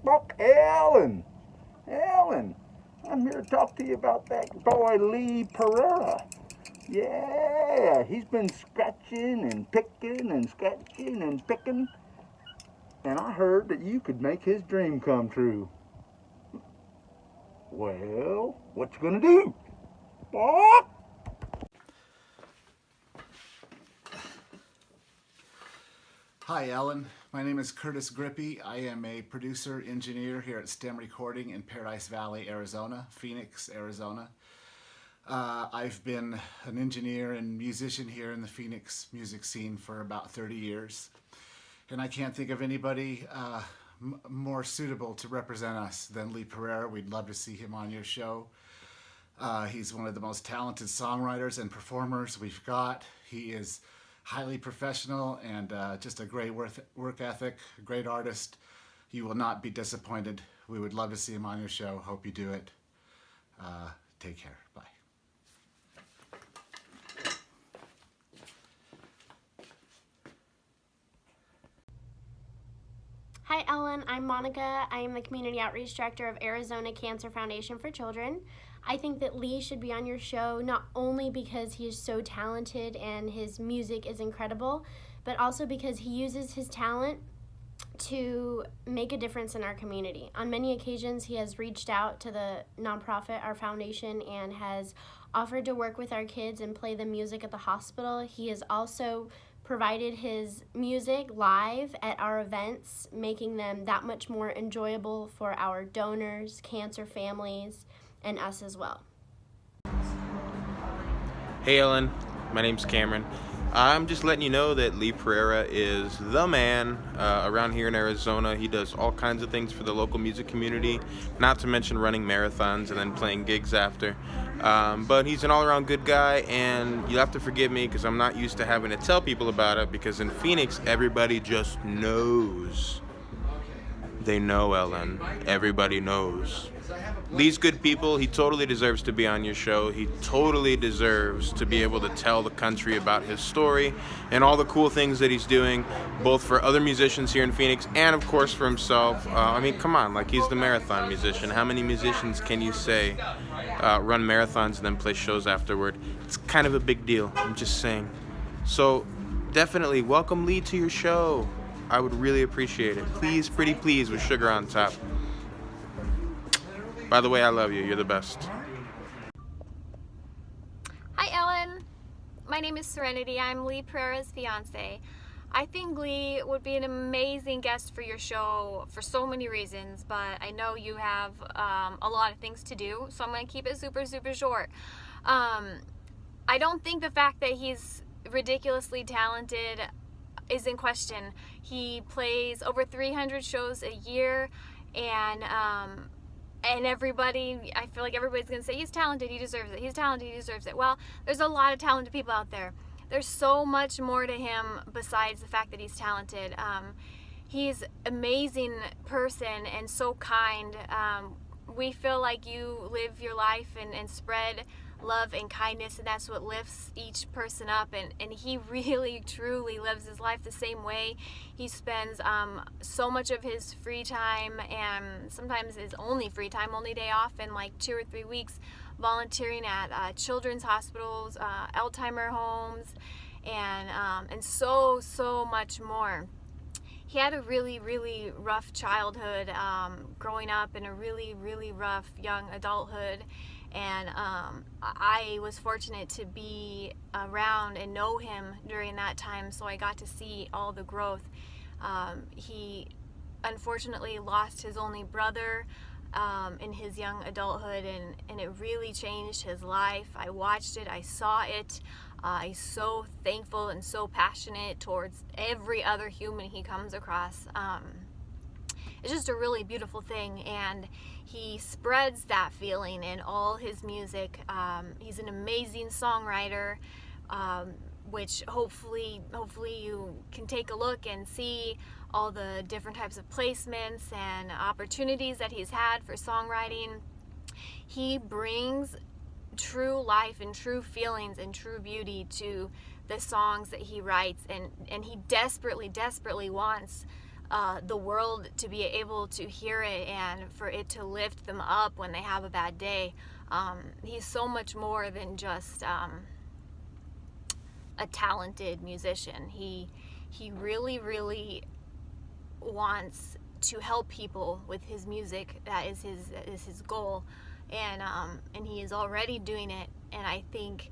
Buck, Ellen. Ellen, I'm here to talk to you about that boy Lee Pereira. Yeah, he's been scratching and picking and scratching and picking. And I heard that you could make his dream come true. Well, what you gonna do? Buck? Hi, Ellen. My name is Curtis Grippy. I am a producer engineer here at STEM Recording in Paradise Valley, Arizona, Phoenix, Arizona. I've been an engineer and musician here in the Phoenix music scene for about 30 years. And I can't think of anybody more suitable to represent us than Lee Pereira. We'd love to see him on your show. He's one of the most talented songwriters and performers we've got. He is highly professional and just a great work ethic, a great artist. You will not be disappointed. We would love to see him on your show. Hope you do it. Take care. Bye. Hi Ellen, I'm Monica. I am the Community Outreach Director of Arizona Cancer Foundation for Children. I think that Lee should be on your show not only because he is so talented and his music is incredible, but also because he uses his talent to make a difference in our community. On many occasions, he has reached out to the nonprofit, our foundation, and has offered to work with our kids and play the music at the hospital. He has also provided his music live at our events, making them that much more enjoyable for our donors, cancer families, and us as well. Hey Ellen, my name's Cameron. I'm just letting you know that Lee Pereira is the man around here in Arizona. He does all kinds of things for the local music community, not to mention running marathons and then playing gigs after. But he's an all-around good guy, and you'll have to forgive me because I'm not used to having to tell people about it, because in Phoenix, everybody just knows. They know, Ellen. Everybody knows. Lee's good people. He totally deserves to be on your show. He totally deserves to be able to tell the country about his story and all the cool things that he's doing, both for other musicians here in Phoenix and, of course, for himself. I mean, come on, like, he's the marathon musician. How many musicians can you say run marathons and then play shows afterward? It's kind of a big deal. I'm just saying. So definitely welcome Lee to your show. I would really appreciate it. Please, pretty please, with sugar on top. By the way, I love you. You're the best. Hi, Ellen. My name is Serenity. I'm Lee Pereira's fiance. I think Lee would be an amazing guest for your show for so many reasons, but I know you have a lot of things to do, so I'm going to keep it super, super short. I don't think the fact that he's ridiculously talented is in question. He plays over 300 shows a year, and everybody, I feel like everybody's going to say, he's talented, he deserves it, he's talented, he deserves it. Well, there's a lot of talented people out there. There's so much more to him besides the fact that he's talented. He's an amazing person and so kind. We feel like you live your life and spread love and kindness, and that's what lifts each person up, and he really truly lives his life the same way. He spends so much of his free time, and sometimes his only free time, only day off in like 2 or 3 weeks, volunteering at children's hospitals, Alzheimer homes, and so much more. He had a really rough childhood, growing up in a really rough young adulthood. And I was fortunate to be around and know him during that time, so I got to see all the growth. He unfortunately lost his only brother in his young adulthood, and it really changed his life. I watched it, I saw it. He's so thankful and so passionate towards every other human he comes across. It's just a really beautiful thing, and he spreads that feeling in all his music. He's an amazing songwriter, which hopefully you can take a look and see all the different types of placements and opportunities that he's had for songwriting. He brings true life and true feelings and true beauty to the songs that he writes, and he desperately wants the world to be able to hear it and for it to lift them up when they have a bad day. He's so much more than just a talented musician. He really wants to help people with his music. That is his goal, and he is already doing it. And I think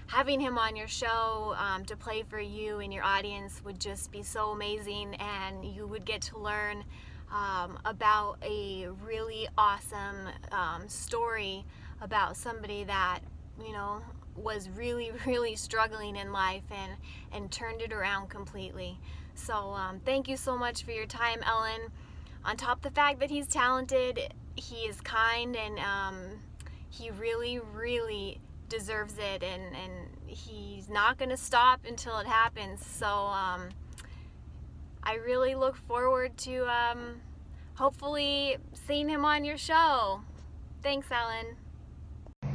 having him on your show to play for you and your audience would just be so amazing, and you would get to learn about a really awesome story about somebody that, you know, was really struggling in life and turned it around completely. So thank you so much for your time, Ellen. On top of the fact that he's talented, he is kind, and he really deserves it, and he's not going to stop until it happens. So I really look forward to hopefully seeing him on your show. Thanks, Ellen.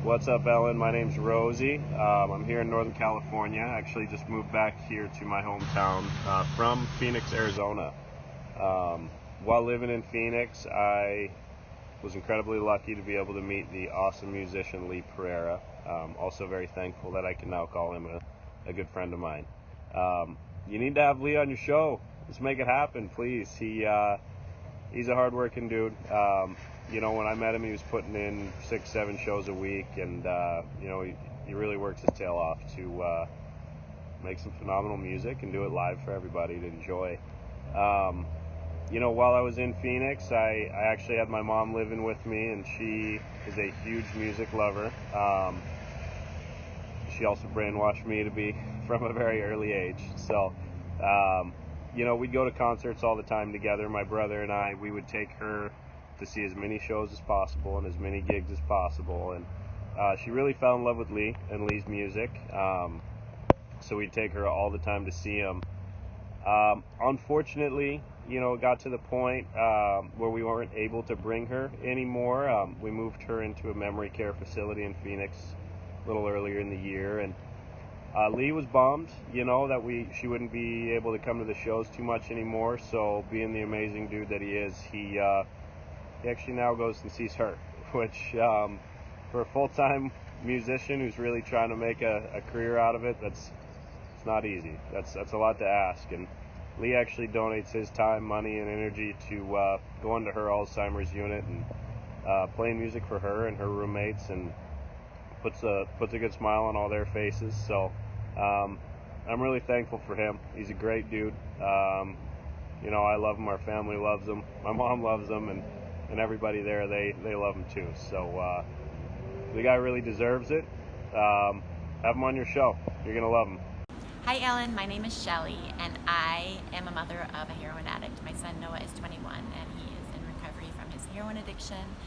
What's up, Ellen? My name's Rosie. I'm here in Northern California. I actually just moved back here to my hometown from Phoenix, Arizona. While living in Phoenix, I was incredibly lucky to be able to meet the awesome musician Lee Pereira. Also very thankful that I can now call him a good friend of mine. You need to have Lee on your show. Let's make it happen, please. He's a hard-working dude. You know, when I met him, he was putting in 6-7 shows a week, and you know, he really works his tail off to make some phenomenal music and do it live for everybody to enjoy. You know, while I was in Phoenix, I actually had my mom living with me, and she is a huge music lover. She also brainwashed me to be from a very early age. So, you know, we'd go to concerts all the time together. My brother and I, we would take her to see as many shows as possible and as many gigs as possible. And she really fell in love with Lee and Lee's music. So we'd take her all the time to see him. Unfortunately, you know, it got to the point where we weren't able to bring her anymore. We moved her into a memory care facility in Phoenix a little earlier in the year, and Lee was bummed, you know, that she wouldn't be able to come to the shows too much anymore. So, being the amazing dude that he is, he actually now goes and sees her, which for a full-time musician who's really trying to make a career out of it, it's not easy. That's a lot to ask. And Lee actually donates his time, money, and energy to go into her Alzheimer's unit and playing music for her and her roommates, and puts a good smile on all their faces. So I'm really thankful for him. He's a great dude. You know, I love him. Our family loves him. My mom loves him, and everybody there, they love him too. So the guy really deserves it. Have him on your show. You're gonna love him. Hi Ellen, my name is Shelly, and I am a mother of a heroin addict. My son Noah is 21, and he is in recovery from his heroin addiction.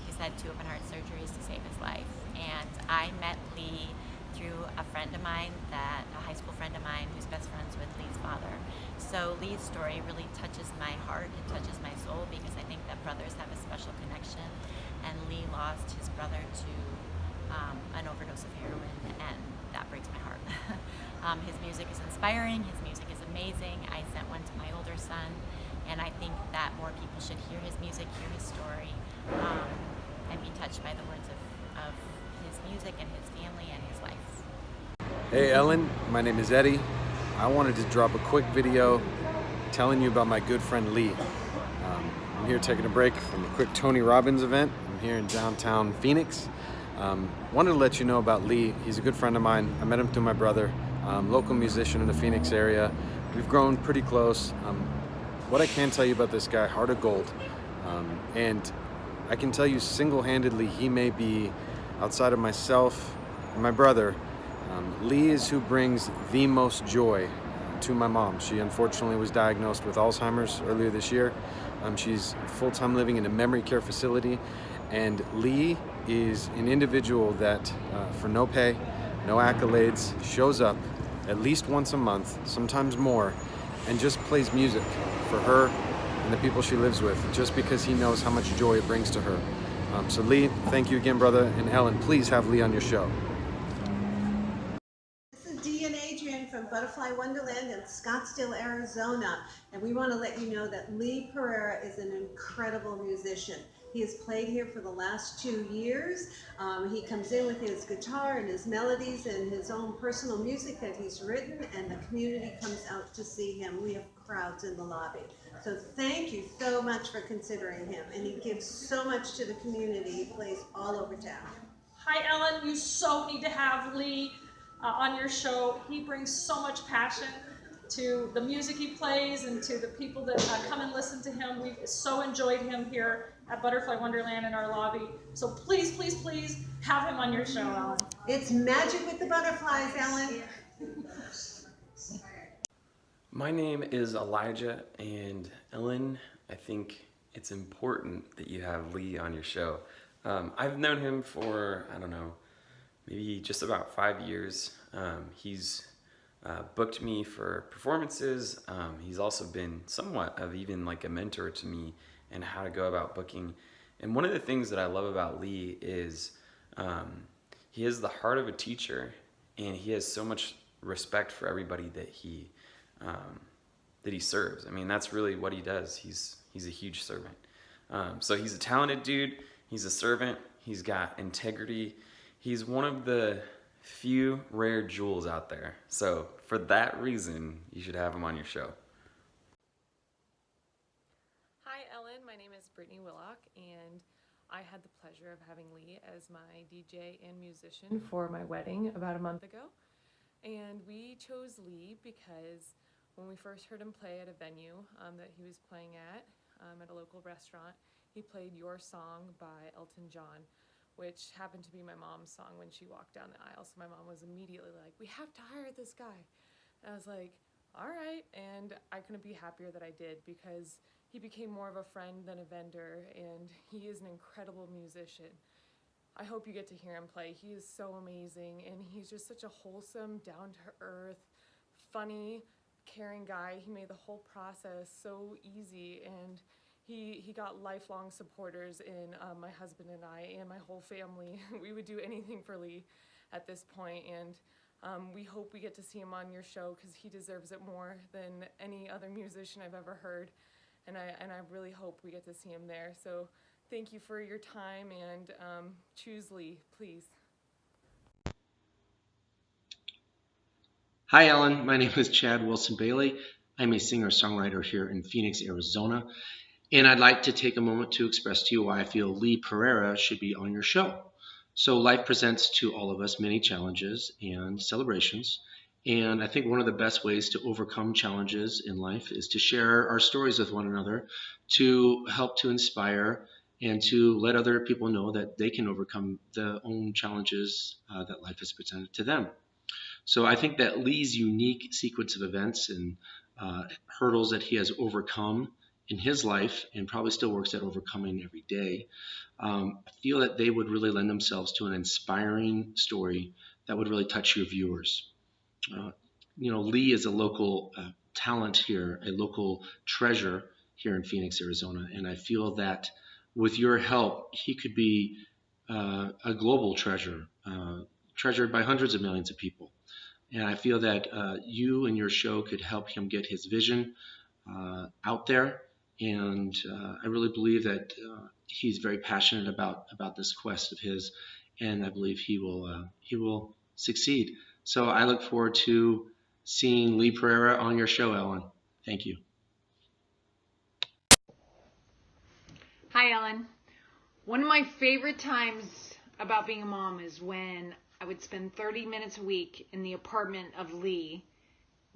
He's had 2 open heart surgeries to save his life, and I met Lee through a friend of mine, a high school friend of mine who's best friends with Lee's father. So Lee's story really touches my heart, it touches my soul, because I think that brothers have a special connection, and Lee lost his brother to an overdose of heroin, and that breaks my heart. His music is inspiring, his music is amazing. I sent one to my older son, and I think that more people should hear his music, hear his story, and be touched by the words of his music and his family and his life. Hey Ellen, my name is Eddie. I wanted to drop a quick video telling you about my good friend Lee. I'm here taking a break from a quick Tony Robbins event. I'm here in downtown Phoenix. Wanted to let you know about Lee. He's a good friend of mine. I met him through my brother, local musician in the Phoenix area. We've grown pretty close. What I can tell you about this guy, heart of gold. And I can tell you single-handedly, he may be, outside of myself and my brother, Lee is who brings the most joy to my mom. She unfortunately was diagnosed with Alzheimer's earlier this year. She's full-time living in a memory care facility, and Lee is an individual that, for no pay, no accolades, shows up at least once a month, sometimes more, and just plays music for her and the people she lives with, just because he knows how much joy it brings to her. So Lee, thank you again, brother, and Ellen, please have Lee on your show. This is Dee and Adrian from Butterfly Wonderland in Scottsdale, Arizona. And we want to let you know that Lee Pereira is an incredible musician. He has played here for the last 2 years. He comes in with his guitar and his melodies and his own personal music that he's written, and the community comes out to see him. We have crowds in the lobby. So thank you so much for considering him. And he gives so much to the community. He plays all over town. Hi, Ellen. You so need to have Lee on your show. He brings so much passion to the music he plays and to the people that come and listen to him. We've so enjoyed him here at Butterfly Wonderland in our lobby. So please, please, please have him on your show, Ellen. It's magic with the butterflies, Ellen. My name is Elijah, and Ellen, I think it's important that you have Lee on your show. I've known him for, I don't know, maybe just about 5 years. He's booked me for performances. He's also been somewhat of even like a mentor to me and how to go about booking. And one of the things that I love about Lee is he has the heart of a teacher, and he has so much respect for everybody that he serves. I mean, that's really what he does. He's a huge servant. So he's a talented dude. He's a servant. He's got integrity. He's one of the few rare jewels out there. So for that reason, you should have him on your show. Hi, Ellen. My name is Brittany Willock, and I had the pleasure of having Lee as my DJ and musician for my wedding about a month ago. And we chose Lee because when we first heard him play at a venue that he was playing at a local restaurant, he played Your Song by Elton John, which happened to be my mom's song when she walked down the aisle. So my mom was immediately like, we have to hire this guy. And I was like, all right. And I couldn't be happier that I did, because he became more of a friend than a vendor, and he is an incredible musician. I hope you get to hear him play. He is so amazing, and he's just such a wholesome, down-to-earth, funny, caring guy. He made the whole process so easy, and he got lifelong supporters in my husband and I and my whole family. We would do anything for Lee at this point, and we hope we get to see him on your show, because he deserves it more than any other musician I've ever heard, and I really hope we get to see him there. So thank you for your time, and choose Lee, please. Hi, Ellen. My name is Chad Wilson Bailey. I'm a singer-songwriter here in Phoenix, Arizona, and I'd like to take a moment to express to you why I feel Lee Pereira should be on your show. So life presents to all of us many challenges and celebrations, and I think one of the best ways to overcome challenges in life is to share our stories with one another, to help to inspire and to let other people know that they can overcome their own challenges that life has presented to them. So I think that Lee's unique sequence of events and hurdles that he has overcome in his life, and probably still works at overcoming every day, I feel that they would really lend themselves to an inspiring story that would really touch your viewers. Lee is a local talent here, a local treasure here in Phoenix, Arizona, and I feel that with your help, he could be a global treasure, treasured by hundreds of millions of people. And I feel that you and your show could help him get his vision out there. And I really believe that he's very passionate about this quest of his, and I believe he will succeed. So I look forward to seeing Lee Pereira on your show, Ellen. Thank you. Hi, Ellen. One of my favorite times about being a mom is when I would spend 30 minutes a week in the apartment of Lee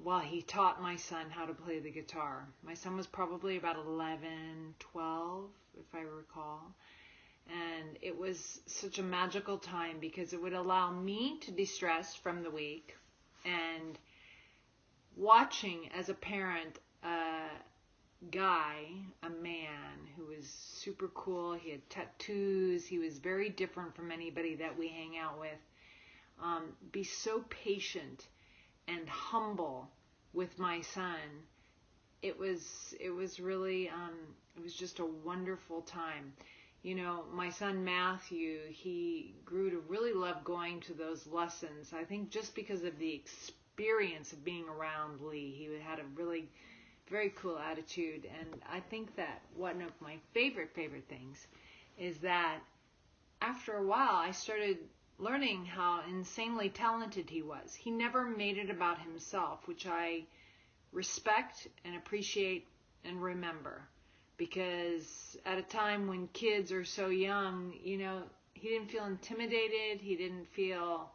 while he taught my son how to play the guitar. My son was probably about 11, 12, if I recall. And it was such a magical time because it would allow me to de-stress from the week, and watching as a parent a man who was super cool. He had tattoos. He was very different from anybody that we hang out with. Be so patient and humble with my son. It was really, it was just a wonderful time. You know, my son Matthew, he grew to really love going to those lessons. I think just because of the experience of being around Lee. He had a really very cool attitude, and I think that one of my favorite things is that after a while I started learning how insanely talented he was. He never made it about himself, which I respect and appreciate and remember, because at a time when kids are so young, you know, he didn't feel intimidated, he didn't feel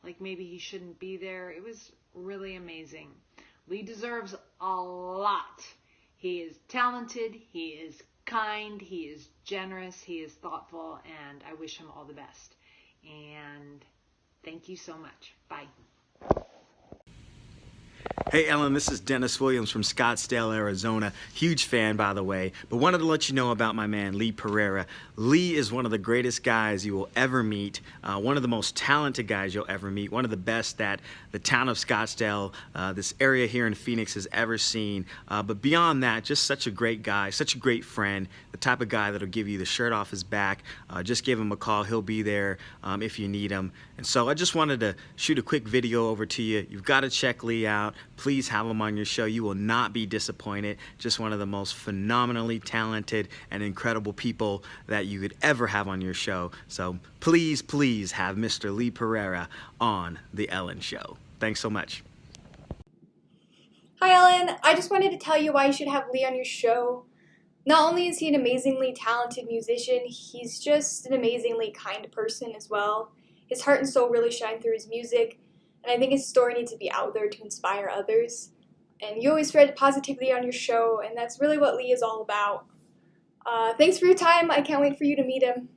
like maybe he shouldn't be there. It was really amazing. Lee deserves a lot. He is talented, he is kind, he is generous, he is thoughtful, and I wish him all the best. And thank you so much. Bye. Hey Ellen, this is Dennis Williams from Scottsdale, Arizona. Huge fan, by the way, but wanted to let you know about my man, Lee Pereira. Lee is one of the greatest guys you will ever meet, one of the most talented guys you'll ever meet, one of the best that the town of Scottsdale, this area here in Phoenix, has ever seen. But beyond that, just such a great guy, such a great friend, the type of guy that'll give you the shirt off his back. Just give him a call, he'll be there if you need him. And so I just wanted to shoot a quick video over to you. You've got to check Lee out. Please have him on your show. You will not be disappointed. Just one of the most phenomenally talented and incredible people that you could ever have on your show. So please, please have Mr. Lee Pereira on The Ellen Show. Thanks so much. Hi Ellen, I just wanted to tell you why you should have Lee on your show. Not only is he an amazingly talented musician, he's just an amazingly kind person as well. His heart and soul really shine through his music, and I think his story needs to be out there to inspire others. And you always spread positivity on your show, and that's really what Lee is all about. Thanks for your time. I can't wait for you to meet him.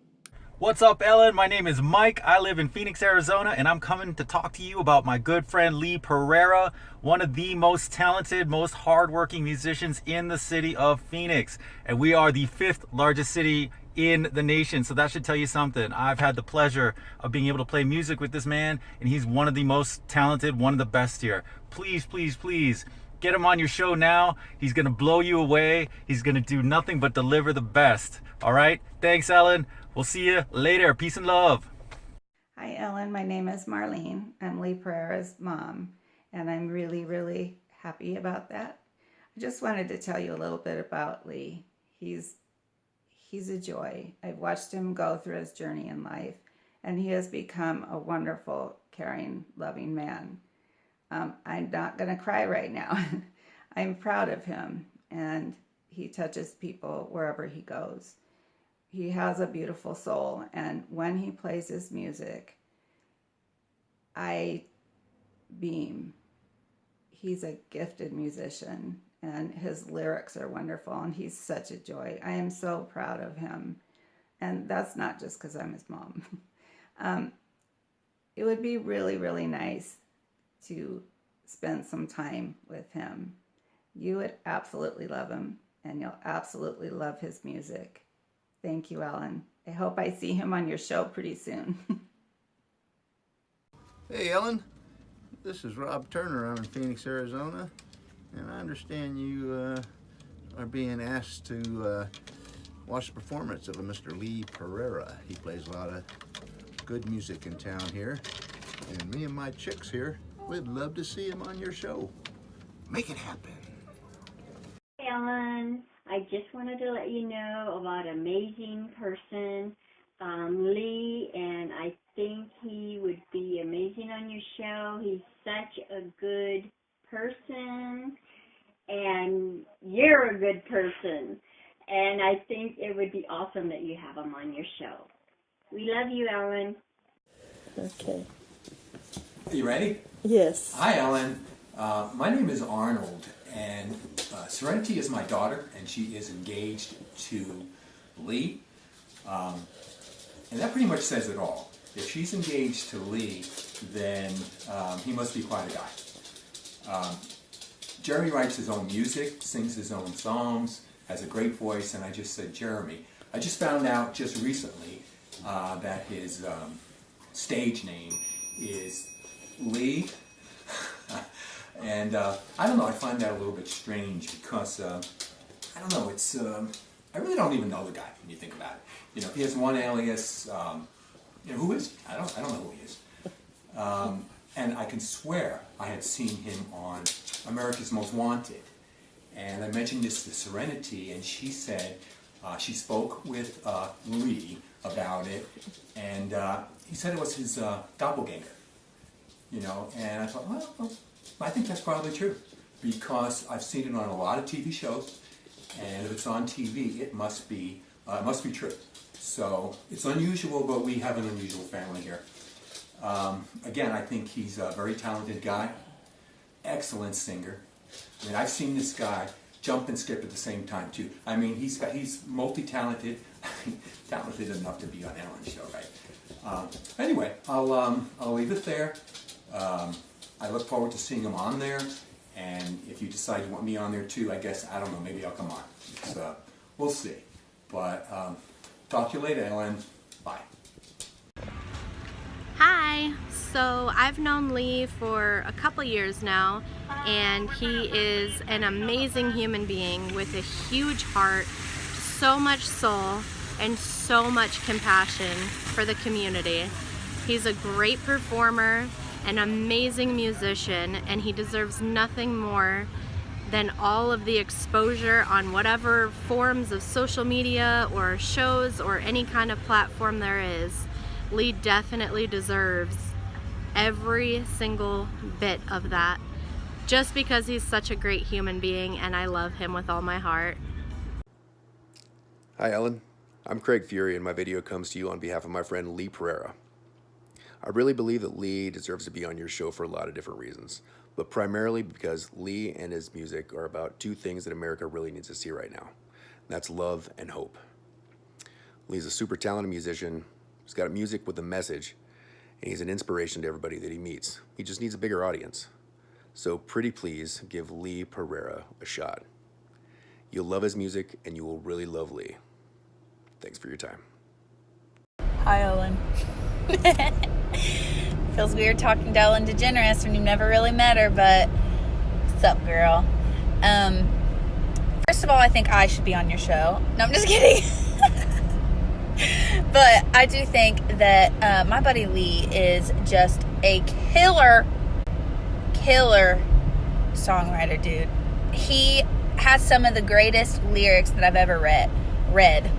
What's up, Ellen? My name is Mike. I live in Phoenix, Arizona, and I'm coming to talk to you about my good friend Lee Pereira, one of the most talented, most hardworking musicians in the city of Phoenix. And we are the 5th largest city in the nation, so that should tell you something. I've had the pleasure of being able to play music with this man, and he's one of the most talented, one of the best here. Please, please, please, get him on your show now. He's gonna blow you away. He's gonna do nothing but deliver the best. All right? Thanks, Ellen. We'll see you later. Peace and love. Hi, Ellen. My name is Marlene. I'm Lee Pereira's mom, and I'm really, really happy about that. I just wanted to tell you a little bit about Lee. He's a joy. I've watched him go through his journey in life, and he has become a wonderful, caring, loving man. I'm not going to cry right now. I'm proud of him, and he touches people wherever he goes. He has a beautiful soul, and when he plays his music, I beam. He's a gifted musician, and his lyrics are wonderful, and he's such a joy. I am so proud of him, and that's not just because I'm his mom. It would be really, really nice to spend some time with him. You would absolutely love him, and you'll absolutely love his music. Thank you, Ellen. I hope I see him on your show pretty soon. Hey, Ellen. This is Rob Turner. I'm in Phoenix, Arizona, and I understand you are being asked to watch the performance of a Mr. Lee Pereira. He plays a lot of good music in town here, and me and my chicks here, we'd love to see him on your show. Make it happen. Hey, Ellen. I just wanted to let you know about an amazing person, Lee, and I think he would be amazing on your show. He's such a good person, and you're a good person, and I think it would be awesome that you have him on your show. We love you, Ellen. Okay. Are you ready? Yes. Hi, Ellen. My name is Arnold, and Serenity is my daughter, and she is engaged to Lee. And that pretty much says it all. If she's engaged to Lee, then he must be quite a guy. Jeremy writes his own music, sings his own songs, has a great voice, and I just said Jeremy. I just found out just recently that his stage name is Lee. And I don't know, I find that a little bit strange because, I don't know, it's, I really don't even know the guy when you think about it. You know, if he has one alias, you know, who is he? I don't know who he is. And I can swear I had seen him on America's Most Wanted. And I mentioned this to Serenity, and she said she spoke with Lee about it, and he said it was his doppelganger. You know, and I thought, well, I think that's probably true, because I've seen it on a lot of TV shows, and if it's on TV, it must be true. So it's unusual, but we have an unusual family here. Again, I think he's a very talented guy, excellent singer. I mean, I've seen this guy jump and skip at the same time too. I mean, he's multi-talented, talented enough to be on Ellen's show, right? Anyway, I'll leave it there. I look forward to seeing him on there, and if you decide you want me on there too, I guess, I don't know, maybe I'll come on. So, we'll see. But talk to you later, Ellen. Bye. Hi, so I've known Lee for a couple years now, and he is an amazing human being with a huge heart, so much soul, and so much compassion for the community. He's a great performer, an amazing musician, and he deserves nothing more than all of the exposure on whatever forms of social media or shows or any kind of platform there is. Lee definitely deserves every single bit of that, just because he's such a great human being, and I love him with all my heart. Hi Ellen, I'm Craig Fury, and my video comes to you on behalf of my friend Lee Pereira. I really believe that Lee deserves to be on your show for a lot of different reasons, but primarily because Lee and his music are about two things that America really needs to see right now. And that's love and hope. Lee's a super talented musician. He's got music with a message, and he's an inspiration to everybody that he meets. He just needs a bigger audience. So pretty please give Lee Pereira a shot. You'll love his music, and you will really love Lee. Thanks for your time. Hi, Ellen. Feels weird talking to Ellen DeGeneres when you've never really met her, but what's up, girl? First of all, I think I should be on your show. No, I'm just kidding. But I do think that my buddy Lee is just a killer songwriter, dude. He has some of the greatest lyrics that I've ever read.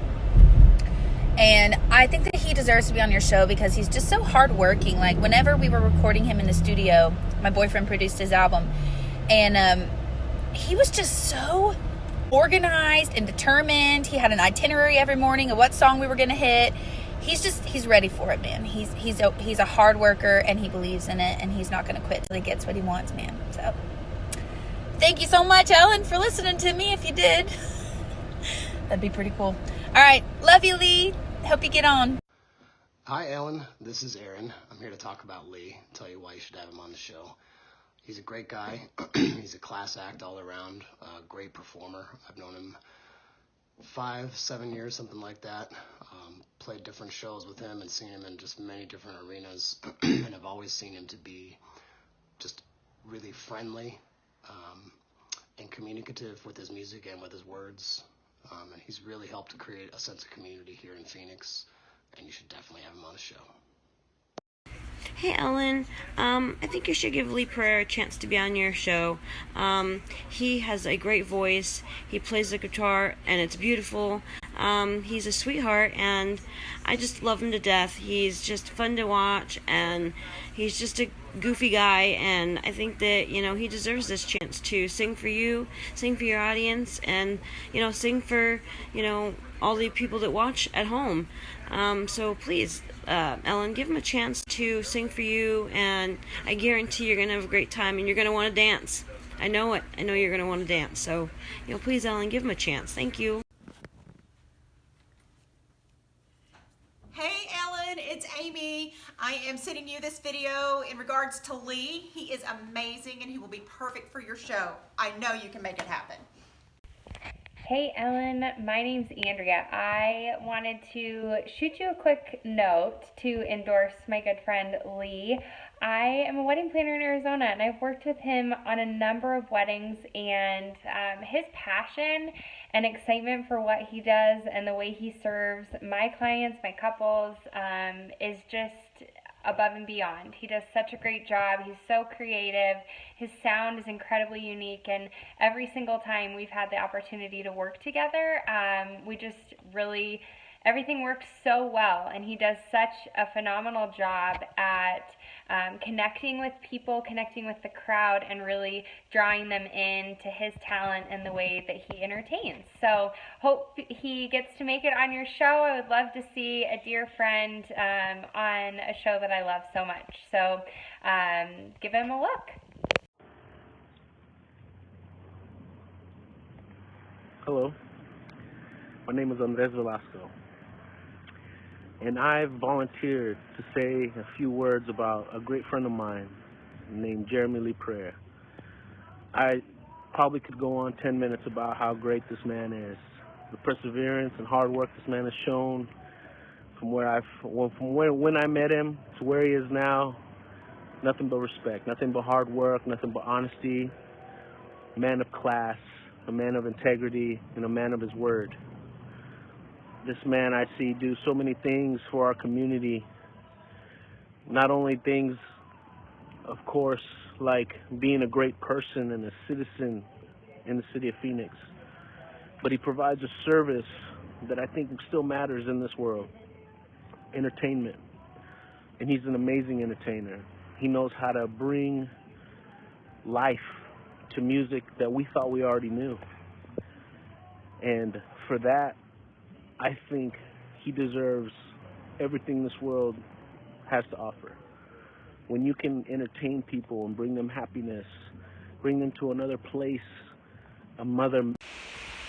And I think that he deserves to be on your show because he's just so hardworking. Like, whenever we were recording him in the studio, my boyfriend produced his album, and he was just so organized and determined. He had an itinerary every morning of what song we were going to hit. He's ready for it, man. He's a hard worker, and he believes in it, and he's not going to quit till he gets what he wants, man. So thank you so much, Ellen, for listening to me. If you did, that'd be pretty cool. All right, love you, Lee. Hope you get on. Hi, Ellen. This is Aaron. I'm here to talk about Lee, tell you why you should have him on the show. He's a great guy. He's a class act all around, great performer. I've known him 5-7 years, something like that. Played different shows with him and seen him in just many different arenas. And I've always seen him to be just really friendly and communicative with his music and with his words. And he's really helped to create a sense of community here in Phoenix, and you should definitely have him on the show. Hey Ellen, I think you should give Lee Pereira a chance to be on your show. He has a great voice, he plays the guitar, and it's beautiful. He's a sweetheart, and I just love him to death. He's just fun to watch, and he's just a goofy guy, and I think that, he deserves this chance to sing for you, sing for your audience, and, sing for, all the people that watch at home. So please, Ellen, give him a chance to sing for you, and I guarantee you're going to have a great time, and you're going to want to dance. I know it. I know you're going to want to dance. So, please, Ellen, give him a chance. Thank you. Hey Ellen, it's Amy. I am sending you this video in regards to Lee. He is amazing and he will be perfect for your show. I know you can make it happen. Hey Ellen, my name's Andrea. I wanted to shoot you a quick note to endorse my good friend Lee. I am a wedding planner in Arizona, and I've worked with him on a number of weddings, and his passion and excitement for what he does and the way he serves my clients, my couples, is just above and beyond. He does such a great job. He's so creative. His sound is incredibly unique, and every single time we've had the opportunity to work together, we just really, everything works so well, and he does such a phenomenal job at connecting with people, connecting with the crowd, and really drawing them in to his talent and the way that he entertains. So hope he gets to make it on your show. I would love to see a dear friend on a show that I love so much. So give him a look. Hello, my name is Andres Velasco, and I've volunteered to say a few words about a great friend of mine named Jeremy Lee Prayer. I probably could go on 10 minutes about how great this man is, the perseverance and hard work this man has shown from when I met him to where he is now. Nothing but respect, nothing but hard work, nothing but honesty, a man of class, a man of integrity, and a man of his word. This man I see do so many things for our community. Not only things, of course, like being a great person and a citizen in the city of Phoenix, but he provides a service that I think still matters in this world: entertainment. And he's an amazing entertainer. He knows how to bring life to music that we thought we already knew. And for that, I think he deserves everything this world has to offer. When you can entertain people and bring them happiness, bring them to another place, a mother.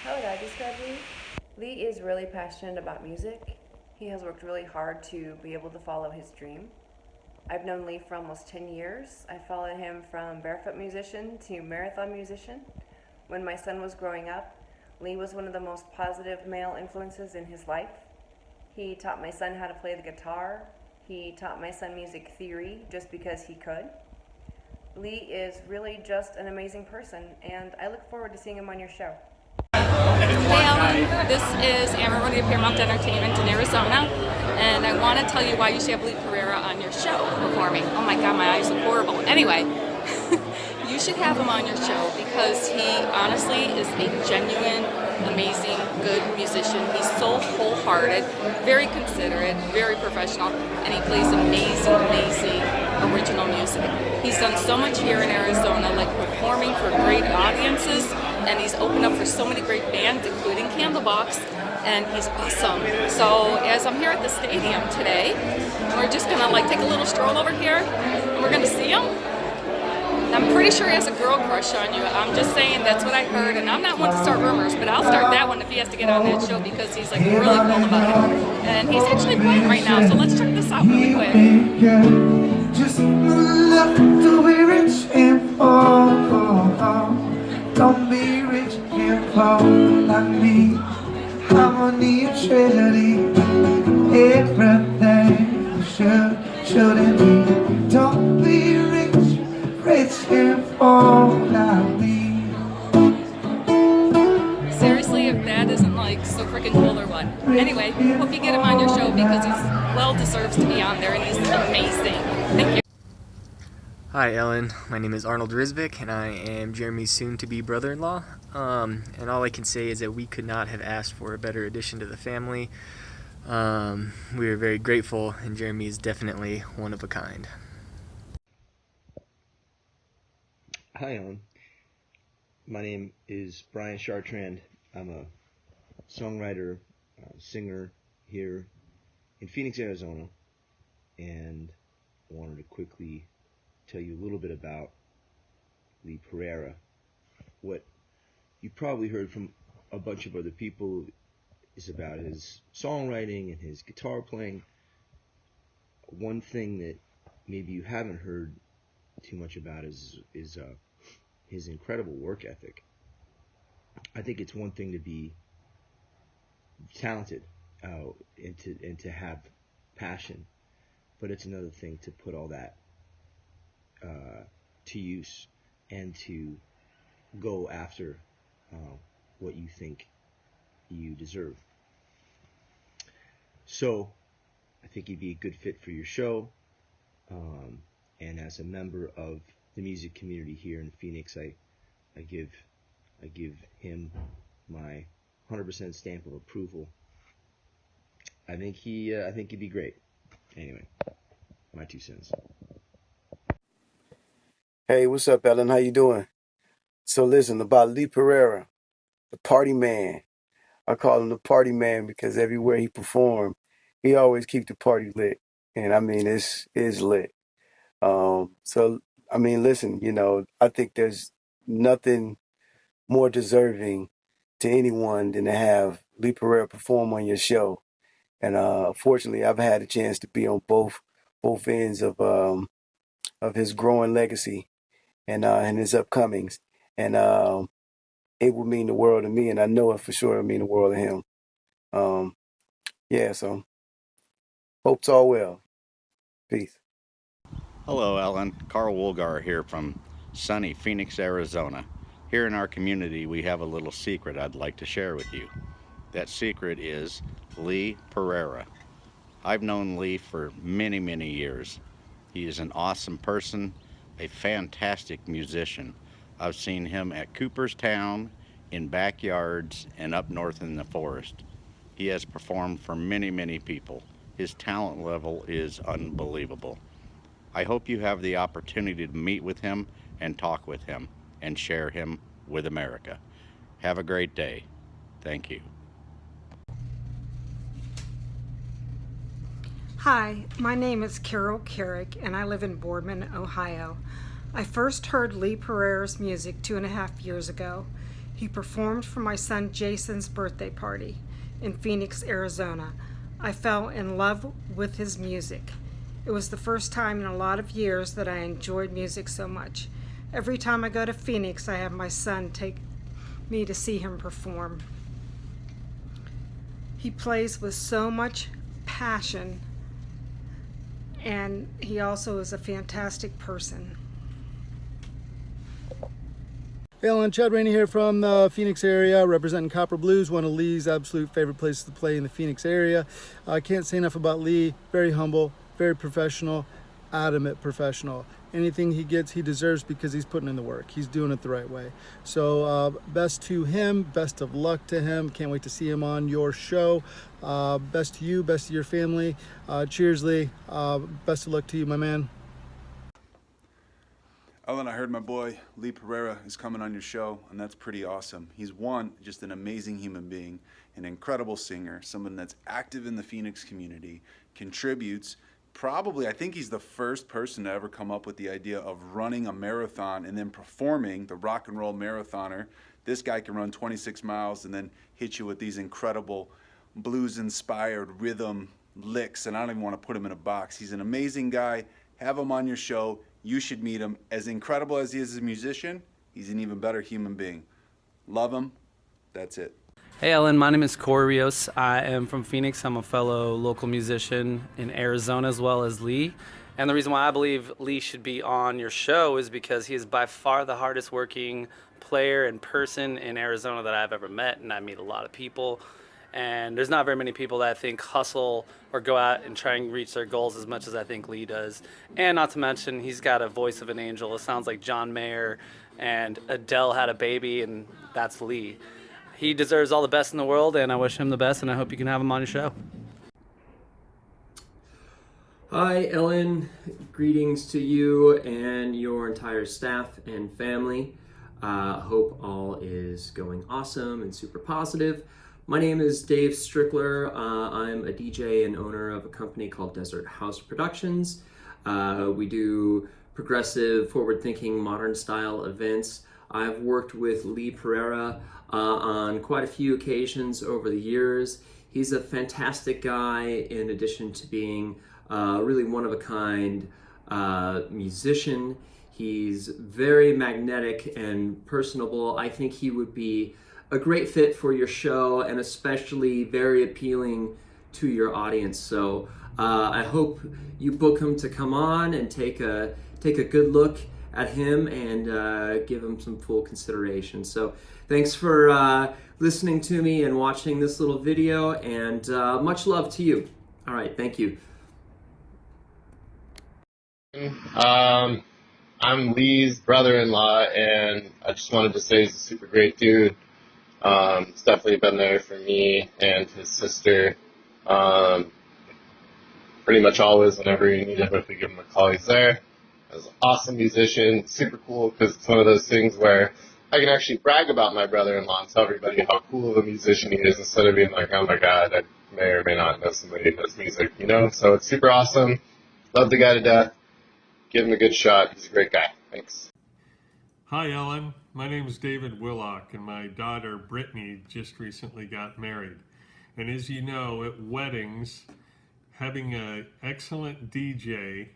How would I describe Lee? Lee is really passionate about music. He has worked really hard to be able to follow his dream. I've known Lee for almost 10 years. I followed him from barefoot musician to marathon musician. When my son was growing up, Lee was one of the most positive male influences in his life. He taught my son how to play the guitar. He taught my son music theory just because he could. Lee is really just an amazing person, and I look forward to seeing him on your show. Hey Alan, this is Amarillo of Paramount Entertainment in Arizona, and I want to tell you why you should have Lee Pereira on your show performing. Oh my god, my eyes look horrible. Anyway, you should have him on your show because he honestly is a genuine, amazing, good musician. He's so wholehearted, very considerate, very professional, and he plays amazing original music. He's done so much here in Arizona, like performing for great audiences, and he's opened up for so many great bands, including Candlebox, and he's awesome. So as I'm here at the stadium today, we're just gonna like take a little stroll over here, and we're gonna see him. I'm pretty sure he has a girl crush on you. I'm just saying that's what I heard, and I'm not one to start rumors, but I'll start that one if he has to get on that show because he's like really cool about it. And he's actually playing right now, so let's check this out really quick. Just look to be rich and poor. Don't be rich and poor like me. I'm gonna need charity. Everything shouldn't be. Don't be rich and poor like me. Seriously, if that isn't like so freaking cool or what. Anyway, hope you get him on your show because he's well deserves to be on there and he's amazing. Thank you. Hi Ellen, my name is Arnold Risvik and I am Jeremy's soon-to-be brother-in-law. And all I can say is that we could not have asked for a better addition to the family. We are very grateful and Jeremy is definitely one of a kind. Hi Ellen, my name is Brian Chartrand. I'm a songwriter, singer here in Phoenix, Arizona, and I wanted to quickly tell you a little bit about Lee Pereira. What you probably heard from a bunch of other people is about his songwriting and his guitar playing. One thing that maybe you haven't heard too much about is his incredible work ethic. I think it's one thing to be talented and to have passion, but it's another thing to put all that to use and to go after what you think you deserve. So I think he'd be a good fit for your show. And as a member of the music community here in Phoenix, I give him my 100% stamp of approval. I think he'd be great. Anyway, my 2 cents. Hey, what's up, Ellen? How you doing? So listen, about Lee Pereira, the party man. I call him the party man because everywhere he performed, he always keep the party lit. And I mean, it's lit. So I mean, listen, I think there's nothing more deserving to anyone than to have Lee Pereira perform on your show. And fortunately, I've had a chance to be on both ends of his growing legacy and his upcomings. And it would mean the world to me, and I know it for sure it'll mean the world to him. Yeah, so hope's all well. Peace. Hello, Ellen. Carl Woolgar here from sunny Phoenix, Arizona. Here in our community, we have a little secret I'd like to share with you. That secret is Lee Pereira. I've known Lee for many, many years. He is an awesome person, a fantastic musician. I've seen him at Cooperstown, in backyards, and up north in the forest. He has performed for many, many people. His talent level is unbelievable. I hope you have the opportunity to meet with him and talk with him and share him with America. Have a great day. Thank you. Hi, my name is Carol Carrick and I live in Boardman, Ohio. I first heard Lee Pereira's music 2.5 years ago. He performed for my son Jason's birthday party in Phoenix, Arizona. I fell in love with his music. It was the first time in a lot of years that I enjoyed music so much. Every time I go to Phoenix, I have my son take me to see him perform. He plays with so much passion, and he also is a fantastic person. Hey Ellen, Chad Rainey here from the Phoenix area, representing Copper Blues, one of Lee's absolute favorite places to play in the Phoenix area. I can't say enough about Lee. Very humble, very professional, adamant professional. Anything he gets, he deserves because he's putting in the work. He's doing it the right way. So best to him, best of luck to him. Can't wait to see him on your show. Best to you, best to your family. Cheers, Lee. Best of luck to you, my man. Ellen, I heard my boy Lee Pereira is coming on your show, and that's pretty awesome. He's just an amazing human being, an incredible singer, someone that's active in the Phoenix community, contributes. Probably, I think he's the first person to ever come up with the idea of running a marathon and then performing the rock and roll marathoner. This guy can run 26 miles and then hit you with these incredible blues-inspired rhythm licks, and I don't even want to put him in a box. He's an amazing guy. Have him on your show. You should meet him. As incredible as he is as a musician, he's an even better human being. Love him. That's it. Hey Ellen, my name is Corey Rios. I am from Phoenix. I'm a fellow local musician in Arizona as well as Lee. And the reason why I believe Lee should be on your show is because he is by far the hardest working player and person in Arizona that I've ever met, and I meet a lot of people. And there's not very many people that I think hustle or go out and try and reach their goals as much as I think Lee does. And not to mention, he's got a voice of an angel. It sounds like John Mayer and Adele had a baby, and that's Lee. He deserves all the best in the world, and I wish him the best, and I hope you can have him on your show. Hi, Ellen. Greetings to you and your entire staff and family. Hope all is going awesome and super positive. My name is Dave Strickler. I'm a DJ and owner of a company called Desert House Productions. We do progressive, forward-thinking, modern-style events. I've worked with Lee Pereira on quite a few occasions over the years. He's a fantastic guy in addition to being really one-of-a-kind musician. He's very magnetic and personable. I think he would be a great fit for your show and especially very appealing to your audience. So I hope you book him to come on and take a good look at him and give him some full consideration. So thanks for listening to me and watching this little video, and much love to you. All right, thank you. I'm Lee's brother-in-law, and I just wanted to say he's a super great dude. He's definitely been there for me and his sister. Pretty much always, whenever you need him, if we give him a call, he's there. He's an awesome musician, super cool, because it's one of those things where I can actually brag about my brother-in-law and tell everybody how cool of a musician he is, instead of being like, oh my god, I may or may not know somebody who does music, you know? So it's super awesome. Love the guy to death. Give him a good shot. He's a great guy. Thanks. Hi, Ellen. My name is David Willock, and my daughter Brittany just recently got married. And as you know, at weddings, having an excellent DJ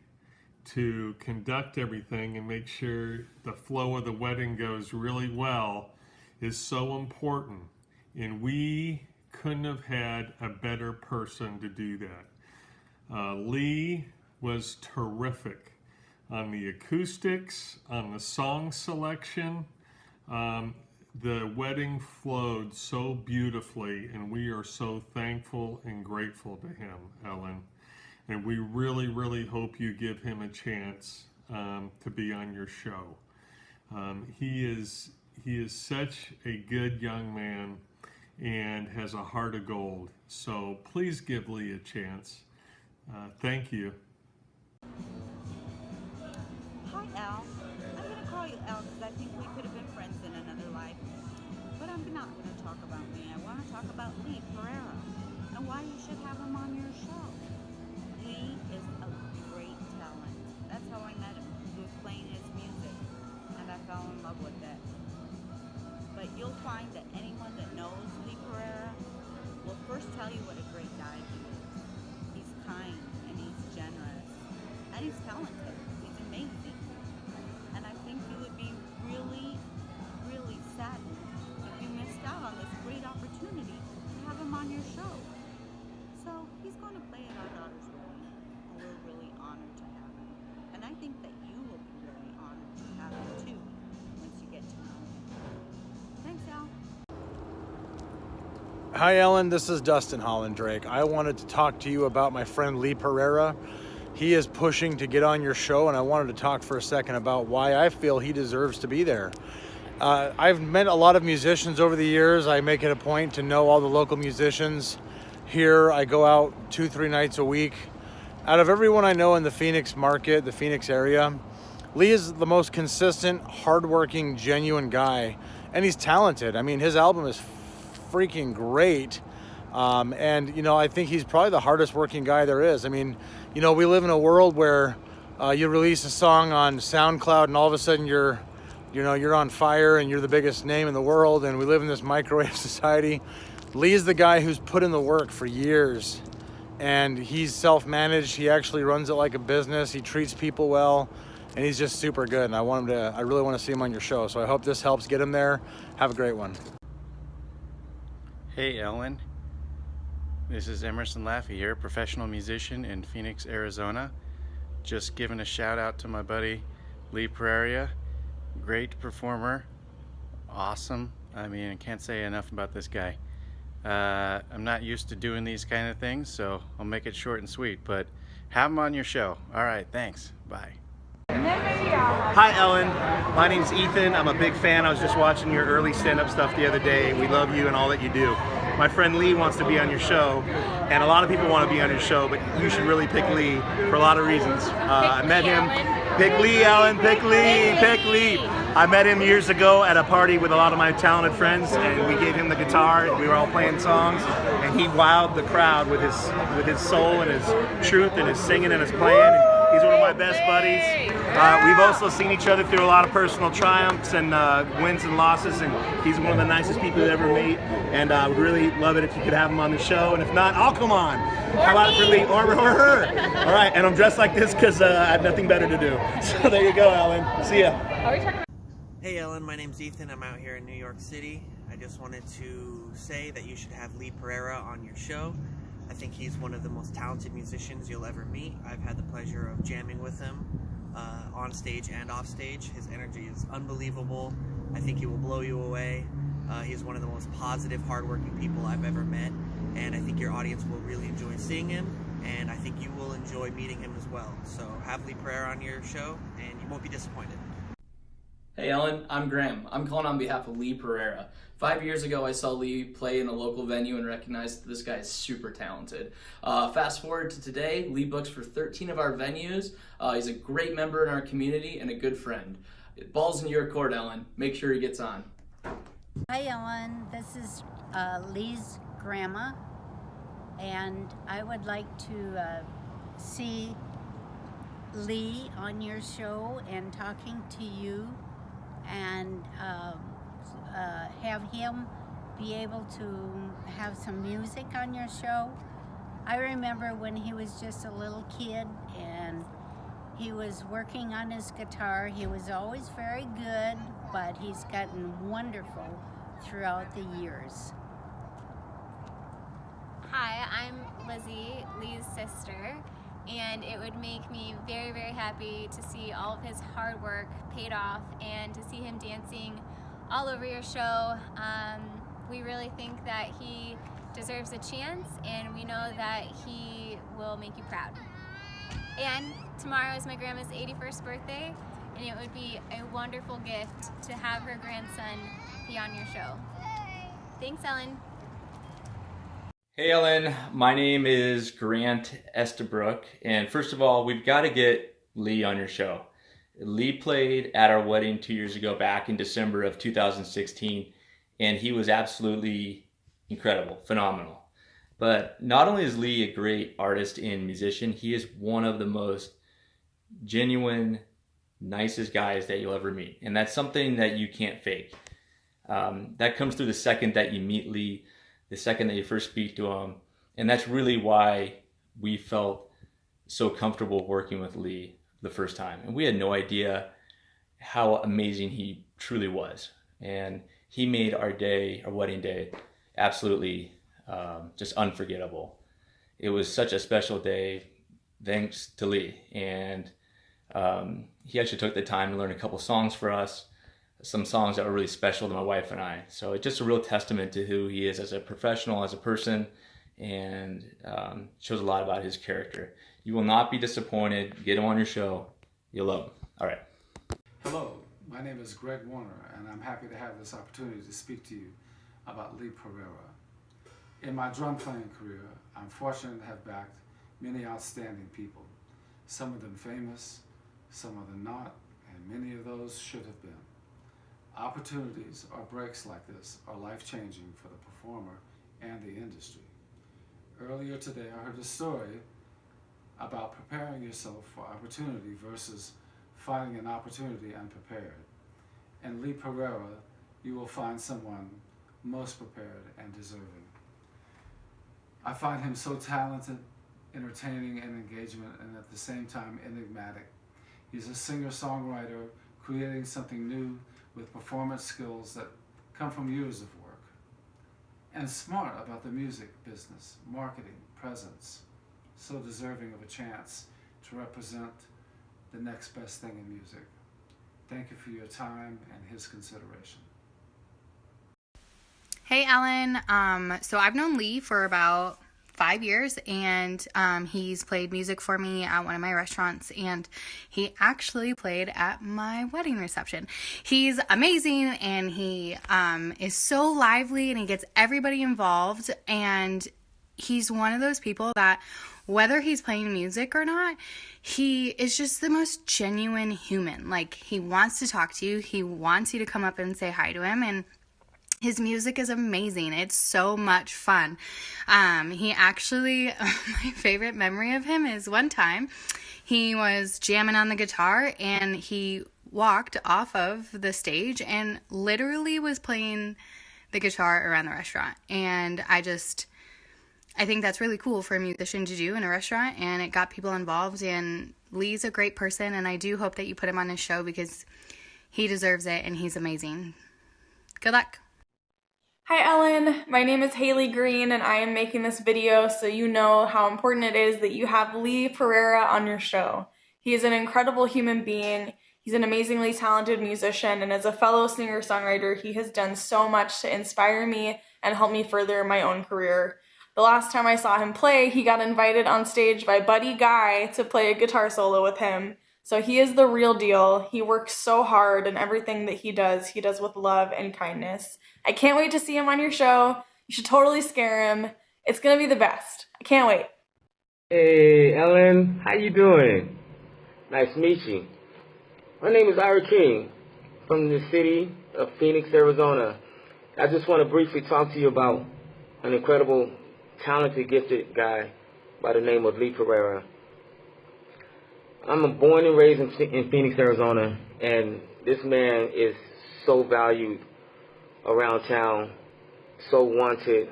to conduct everything and make sure the flow of the wedding goes really well is so important. And we couldn't have had a better person to do that. Lee was terrific on the acoustics, on the song selection. The wedding flowed so beautifully, and we are so thankful and grateful to him, Ellen. And we really, really hope you give him a chance to be on your show. He is such a good young man and has a heart of gold. So please give Lee a chance. Thank you. Hi, Al. I'm going to call you Al because I think we could have been friends in another life. But I'm not going to talk about me. I want to talk about Lee Pereira and why you should have him on your show. Lee is a great talent. That's how I met him. He was playing his music, and I fell in love with it. But you'll find that anyone that knows Lee Pereira will first tell you what a great guy he is. He's kind, and he's generous, and he's talented. He's amazing. And I think you would be really, really saddened if you missed out on this great opportunity to have him on your show. So he's going to play at our daughter's wedding, and we're really honored to have him. And I think that you will be really honored to have him too, once you get to know him. Thanks, Al. Hi, Ellen. This is Dustin Holland Drake. I wanted to talk to you about my friend Lee Pereira. He is pushing to get on your show, and I wanted to talk for a second about why I feel he deserves to be there. I've met a lot of musicians over the years. I make it a point to know all the local musicians. Here, I go out 2-3 nights a week. Out of everyone I know in the Phoenix market, the Phoenix area, Lee is the most consistent, hardworking, genuine guy, and he's talented. I mean, his album is freaking great. And, you know, I think he's probably the hardest working guy there is. I mean, you know, we live in a world where you release a song on SoundCloud and all of a sudden you're on fire and you're the biggest name in the world, and we live in this microwave society. Lee's the guy who's put in the work for years, and he's self-managed. He actually runs it like a business. He treats people well, and he's just super good. And I really want to see him on your show. So I hope this helps get him there. Have a great one. Hey, Ellen. This is Emerson Laffey here, professional musician in Phoenix, Arizona. Just giving a shout out to my buddy Lee Pereira. Great performer. Awesome. I mean, I can't say enough about this guy. I'm not used to doing these kind of things, so I'll make it short and sweet, but have him on your show. All right, thanks. Bye. Hi, Ellen. My name's Ethan. I'm a big fan. I was just watching your early stand-up stuff the other day. We love you and all that you do. My friend Lee wants to be on your show, and a lot of people want to be on your show, but you should really pick Lee for a lot of reasons. I met him. Pick Lee, Ellen. Pick Lee. Pick Lee. I met him years ago at a party with a lot of my talented friends, and we gave him the guitar, and we were all playing songs, and he wowed the crowd with his soul and his truth and his singing and his playing. And he's one of my best buddies. We've also seen each other through a lot of personal triumphs and wins and losses, and he's one of the nicest people you've ever met, and I would really love it if you could have him on the show, and if not, I'll come on. How about it for Lee or her? All right, and I'm dressed like this because I have nothing better to do. So there you go, Ellen. See ya. Hey Ellen, my name's Ethan. I'm out here in New York City. I just wanted to say that you should have Lee Pereira on your show. I think he's one of the most talented musicians you'll ever meet. I've had the pleasure of jamming with him on stage and off stage. His energy is unbelievable. I think he will blow you away. He's one of the most positive, hardworking people I've ever met, and I think your audience will really enjoy seeing him. and I think you will enjoy meeting him as well. So have Lee Pereira on your show, and you won't be disappointed. Hey Ellen, I'm Graham. I'm calling on behalf of Lee Pereira. 5 years ago, I saw Lee play in a local venue and recognized that this guy is super talented. Fast forward to today, Lee books for 13 of our venues. He's a great member in our community and a good friend. Ball's in your court, Ellen. Make sure he gets on. Hi Ellen, this is Lee's grandma, and I would like to see Lee on your show and talking to you, and have him be able to have some music on your show. I remember when he was just a little kid and he was working on his guitar. He was always very good, but he's gotten wonderful throughout the years. Hi, I'm Lizzie, Lee's sister, and it would make me very, very happy to see all of his hard work paid off and to see him dancing all over your show. We really think that he deserves a chance, and we know that he will make you proud. And tomorrow is my grandma's 81st birthday, and it would be a wonderful gift to have her grandson be on your show. Thanks, Ellen. Hey Ellen, my name is Grant Estabrook, and first of all, we've got to get Lee on your show. Lee played at our wedding 2 years ago back in December of 2016, and he was absolutely incredible, phenomenal. But not only is Lee a great artist and musician, he is one of the most genuine, nicest guys that you'll ever meet, and that's something that you can't fake. That comes through the second that you meet Lee, the second that you first speak to him. And that's really why we felt so comfortable working with Lee the first time. And we had no idea how amazing he truly was. And he made our day, our wedding day, absolutely just unforgettable. It was such a special day thanks to Lee. And he actually took the time to learn a couple songs for us, some songs that were really special to my wife and I. So it's just a real testament to who he is as a professional, as a person, and shows a lot about his character. You will not be disappointed. Get him on your show. You'll love him. All right. Hello, my name is Greg Warner, and I'm happy to have this opportunity to speak to you about Lee Pereira. In my drum playing career, I'm fortunate to have backed many outstanding people, some of them famous, some of them not, and many of those should have been. Opportunities or breaks like this are life-changing for the performer and the industry. Earlier today, I heard a story about preparing yourself for opportunity versus finding an opportunity unprepared. In Lee Pereira, you will find someone most prepared and deserving. I find him so talented, entertaining, and engaging, and at the same time enigmatic. He's a singer-songwriter creating something new with performance skills that come from years of work, and smart about the music business, marketing, presence, so deserving of a chance to represent the next best thing in music. Thank you for your time and his consideration. Hey Ellen, so I've known Lee for about 5 years, and he's played music for me at one of my restaurants, and he actually played at my wedding reception. He's amazing, and he is so lively, and he gets everybody involved, and he's one of those people that whether he's playing music or not, he is just the most genuine human. Like, he wants to talk to you, he wants you to come up and say hi to him, and his music is amazing. It's so much fun. He actually, my favorite memory of him is one time he was jamming on the guitar and he walked off of the stage and literally was playing the guitar around the restaurant. And I think that's really cool for a musician to do in a restaurant, and it got people involved. And Lee's a great person, and I do hope that you put him on his show because he deserves it and he's amazing. Good luck. Hi Ellen, my name is Haley Green, and I am making this video so you know how important it is that you have Lee Pereira on your show. He is an incredible human being, he's an amazingly talented musician, and as a fellow singer-songwriter, he has done so much to inspire me and help me further my own career. The last time I saw him play, he got invited on stage by Buddy Guy to play a guitar solo with him. So he is the real deal. He works so hard, and everything that he does with love and kindness. I can't wait to see him on your show. You should totally scare him. It's gonna be the best. I can't wait. Hey, Ellen, how you doing? Nice to meet you. My name is Ira King from the city of Phoenix, Arizona. I just want to briefly talk to you about an incredible, talented, gifted guy by the name of Lee Pereira. I'm born and raised in Phoenix, Arizona, and this man is so valued around town, so wanted,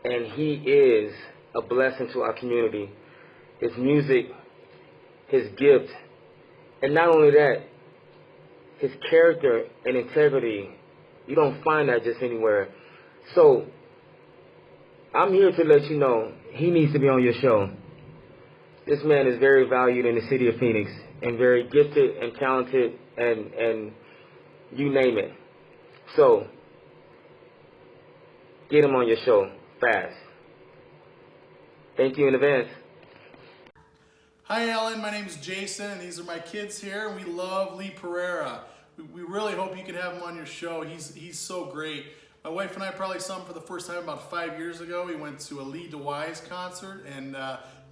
and he is a blessing to our community. His music, his gift, and not only that, his character and integrity, you don't find that just anywhere. So, I'm here to let you know he needs to be on your show. This man is very valued in the city of Phoenix and very gifted and talented and you name it. So, get him on your show fast. Thank you in advance. Hi Ellen, my name is Jason and these are my kids here and we love Lee Pereira. We really hope you can have him on your show. He's so great. My wife and I probably saw him for the first time about 5 years ago. We went to a Lee DeWise concert and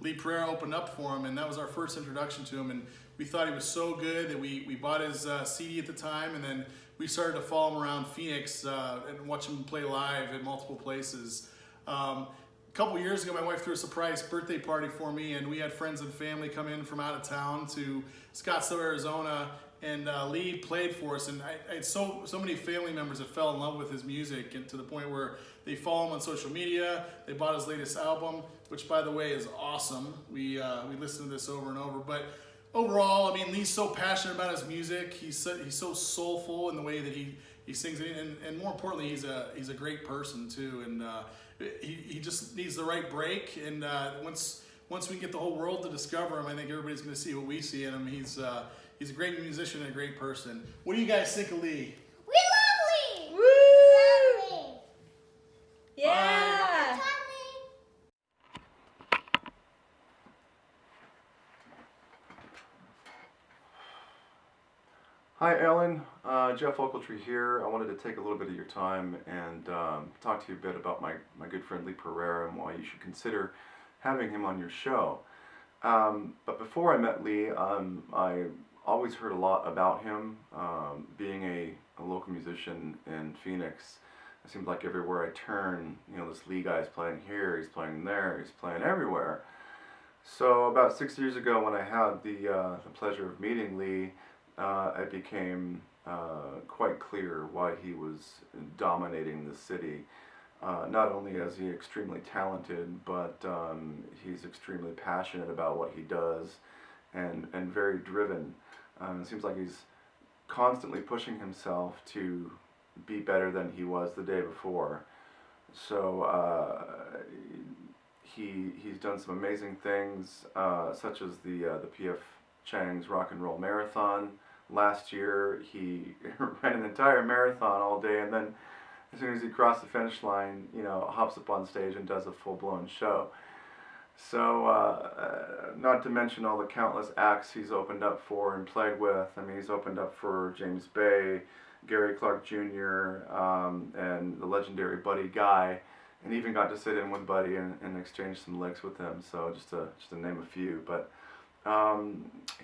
Lee Pereira opened up for him and that was our first introduction to him, and we thought he was so good that we bought his CD at the time, and then we started to follow him around Phoenix and watch him play live at multiple places. A couple years ago, my wife threw a surprise birthday party for me, and we had friends and family come in from out of town to Scottsdale, Arizona, and Lee played for us. And I had so many family members that fell in love with his music, and to the point where they follow him on social media. They bought his latest album, which, by the way, is awesome. We listened to this over and over. But overall, I mean, Lee's so passionate about his music. He's so soulful in the way that he sings it, and more importantly, he's a great person too. And he just needs the right break, and once we get the whole world to discover him, I think everybody's going to see what we see in him. He's a great musician and a great person. What do you guys think of Lee? We love Lee! Woo! We love Lee! Yeah! Hi Ellen, Jeff Ochiltree here. I wanted to take a little bit of your time and talk to you a bit about my good friend Lee Pereira and why you should consider having him on your show. But before I met Lee, I always heard a lot about him. Being a local musician in Phoenix, it seems like everywhere I turn, you know, this Lee guy is playing here, he's playing there, he's playing everywhere. So about 6 years ago, when I had the pleasure of meeting Lee, it became quite clear why he was dominating the city. Not only is he extremely talented, but he's extremely passionate about what he does and very driven. It seems like he's constantly pushing himself to be better than he was the day before. So he's done some amazing things, such as the P.F. Chang's Rock and Roll Marathon. Last year, he ran an entire marathon all day, and then as soon as he crossed the finish line, you know, hops up on stage and does a full-blown show. So, not to mention all the countless acts he's opened up for and played with. I mean, he's opened up for James Bay, Gary Clark Jr., and the legendary Buddy Guy, and even got to sit in with Buddy and exchange some licks with him. So, just to name a few, but.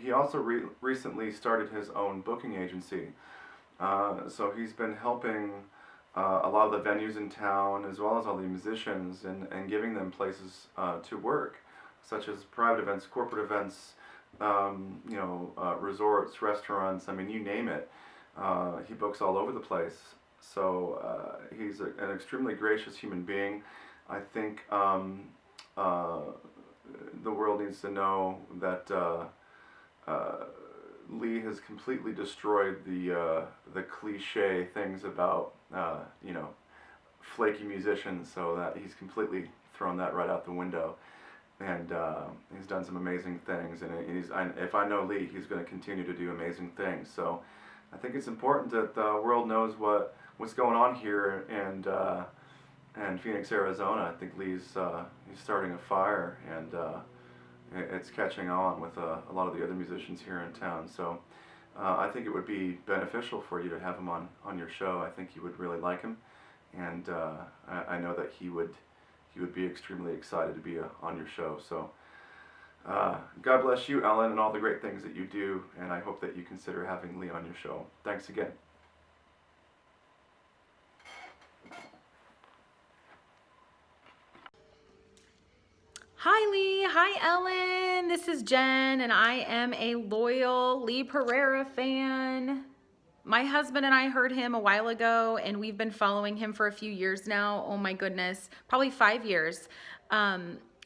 He also recently started his own booking agency, so he's been helping a lot of the venues in town as well as all the musicians and giving them places to work, such as private events, corporate events, you know, resorts, restaurants, I mean, you name it. He books all over the place, so he's an extremely gracious human being. I think the world needs to know that Lee has completely destroyed the cliche things about you know, flaky musicians, so that he's completely thrown that right out the window, and he's done some amazing things, and if I know Lee, he's going to continue to do amazing things. So I think it's important that the world knows what's going on here, and and Phoenix, Arizona. I think Lee's he's starting a fire, and it's catching on with a lot of the other musicians here in town. So I think it would be beneficial for you to have him on your show. I think you would really like him, and I know that he would be extremely excited to be on your show. So God bless you, Ellen, and all the great things that you do, and I hope that you consider having Lee on your show. Thanks again. Hi Lee, hi Ellen, this is Jen and I am a loyal Lee Pereira fan. My husband and I heard him a while ago and we've been following him for a few years now. Oh my goodness, probably 5 years.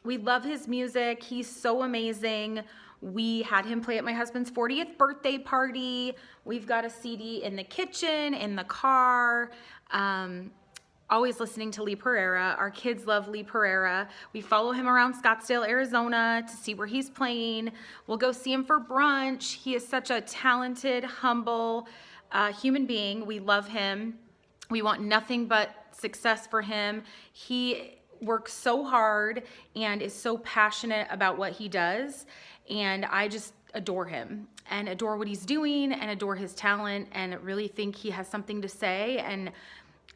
We love his music, he's so amazing. We had him play at my husband's 40th birthday party. We've got a CD in the kitchen, in the car. Always listening to Lee Pereira. Our kids love Lee Pereira. We follow him around Scottsdale, Arizona to see where he's playing. We'll go see him for brunch. He is such a talented, humble human being. We love him. We want nothing but success for him. He works so hard and is so passionate about what he does. And I just adore him and adore what he's doing and adore his talent and really think he has something to say, and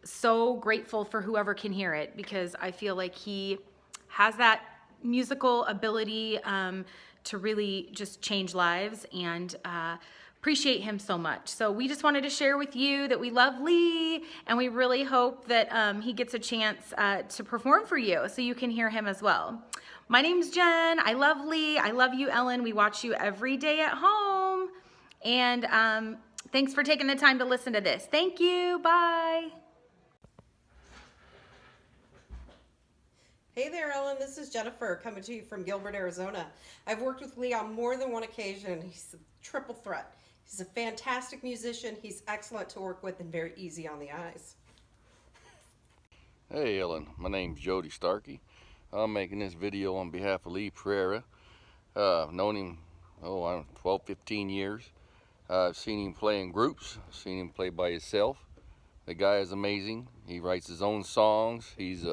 so grateful for whoever can hear it, because I feel like he has that musical ability to really just change lives, and appreciate him so much. So we just wanted to share with you that we love Lee, and we really hope that he gets a chance to perform for you so you can hear him as well. My name's Jen. I love Lee. I love you, Ellen. We watch you every day at home. And thanks for taking the time to listen to this. Thank you. Bye. Hey there, Ellen. This is Jennifer coming to you from Gilbert, Arizona. I've worked with Lee on more than one occasion. He's a triple threat. He's a fantastic musician. He's excellent to work with and very easy on the eyes. Hey, Ellen. My name's Jody Starkey. I'm making this video on behalf of Lee Pereira. I've known him, 12, 15 years. I've seen him play in groups. I've seen him play by himself. The guy is amazing. He writes his own songs. He's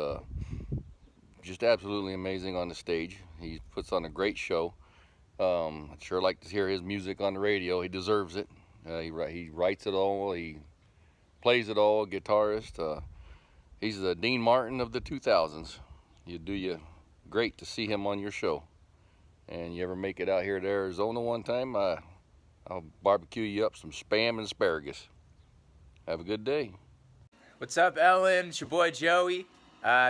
just absolutely amazing on the stage. He puts on a great show. I'd sure like to hear his music on the radio. He deserves it. He writes it all. He plays it all. Guitarist. He's the Dean Martin of the 2000s. You do you great to see him on your show. And you ever make it out here to Arizona one time, I'll barbecue you up some Spam and asparagus. Have a good day. What's up, Ellen? It's your boy Joey.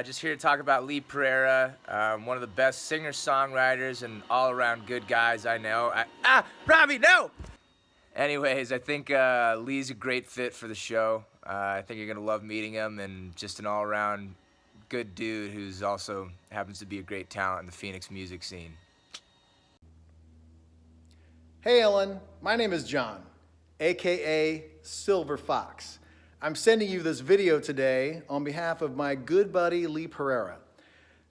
Just here to talk about Lee Pereira, one of the best singer-songwriters and all-around good guys I know. Robbie, no! Anyways, I think Lee's a great fit for the show. I think you're gonna love meeting him, and just an all-around good dude who's also happens to be a great talent in the Phoenix music scene. Hey Ellen, my name is John, aka Silver Fox. I'm sending you this video today on behalf of my good buddy Lee Pereira.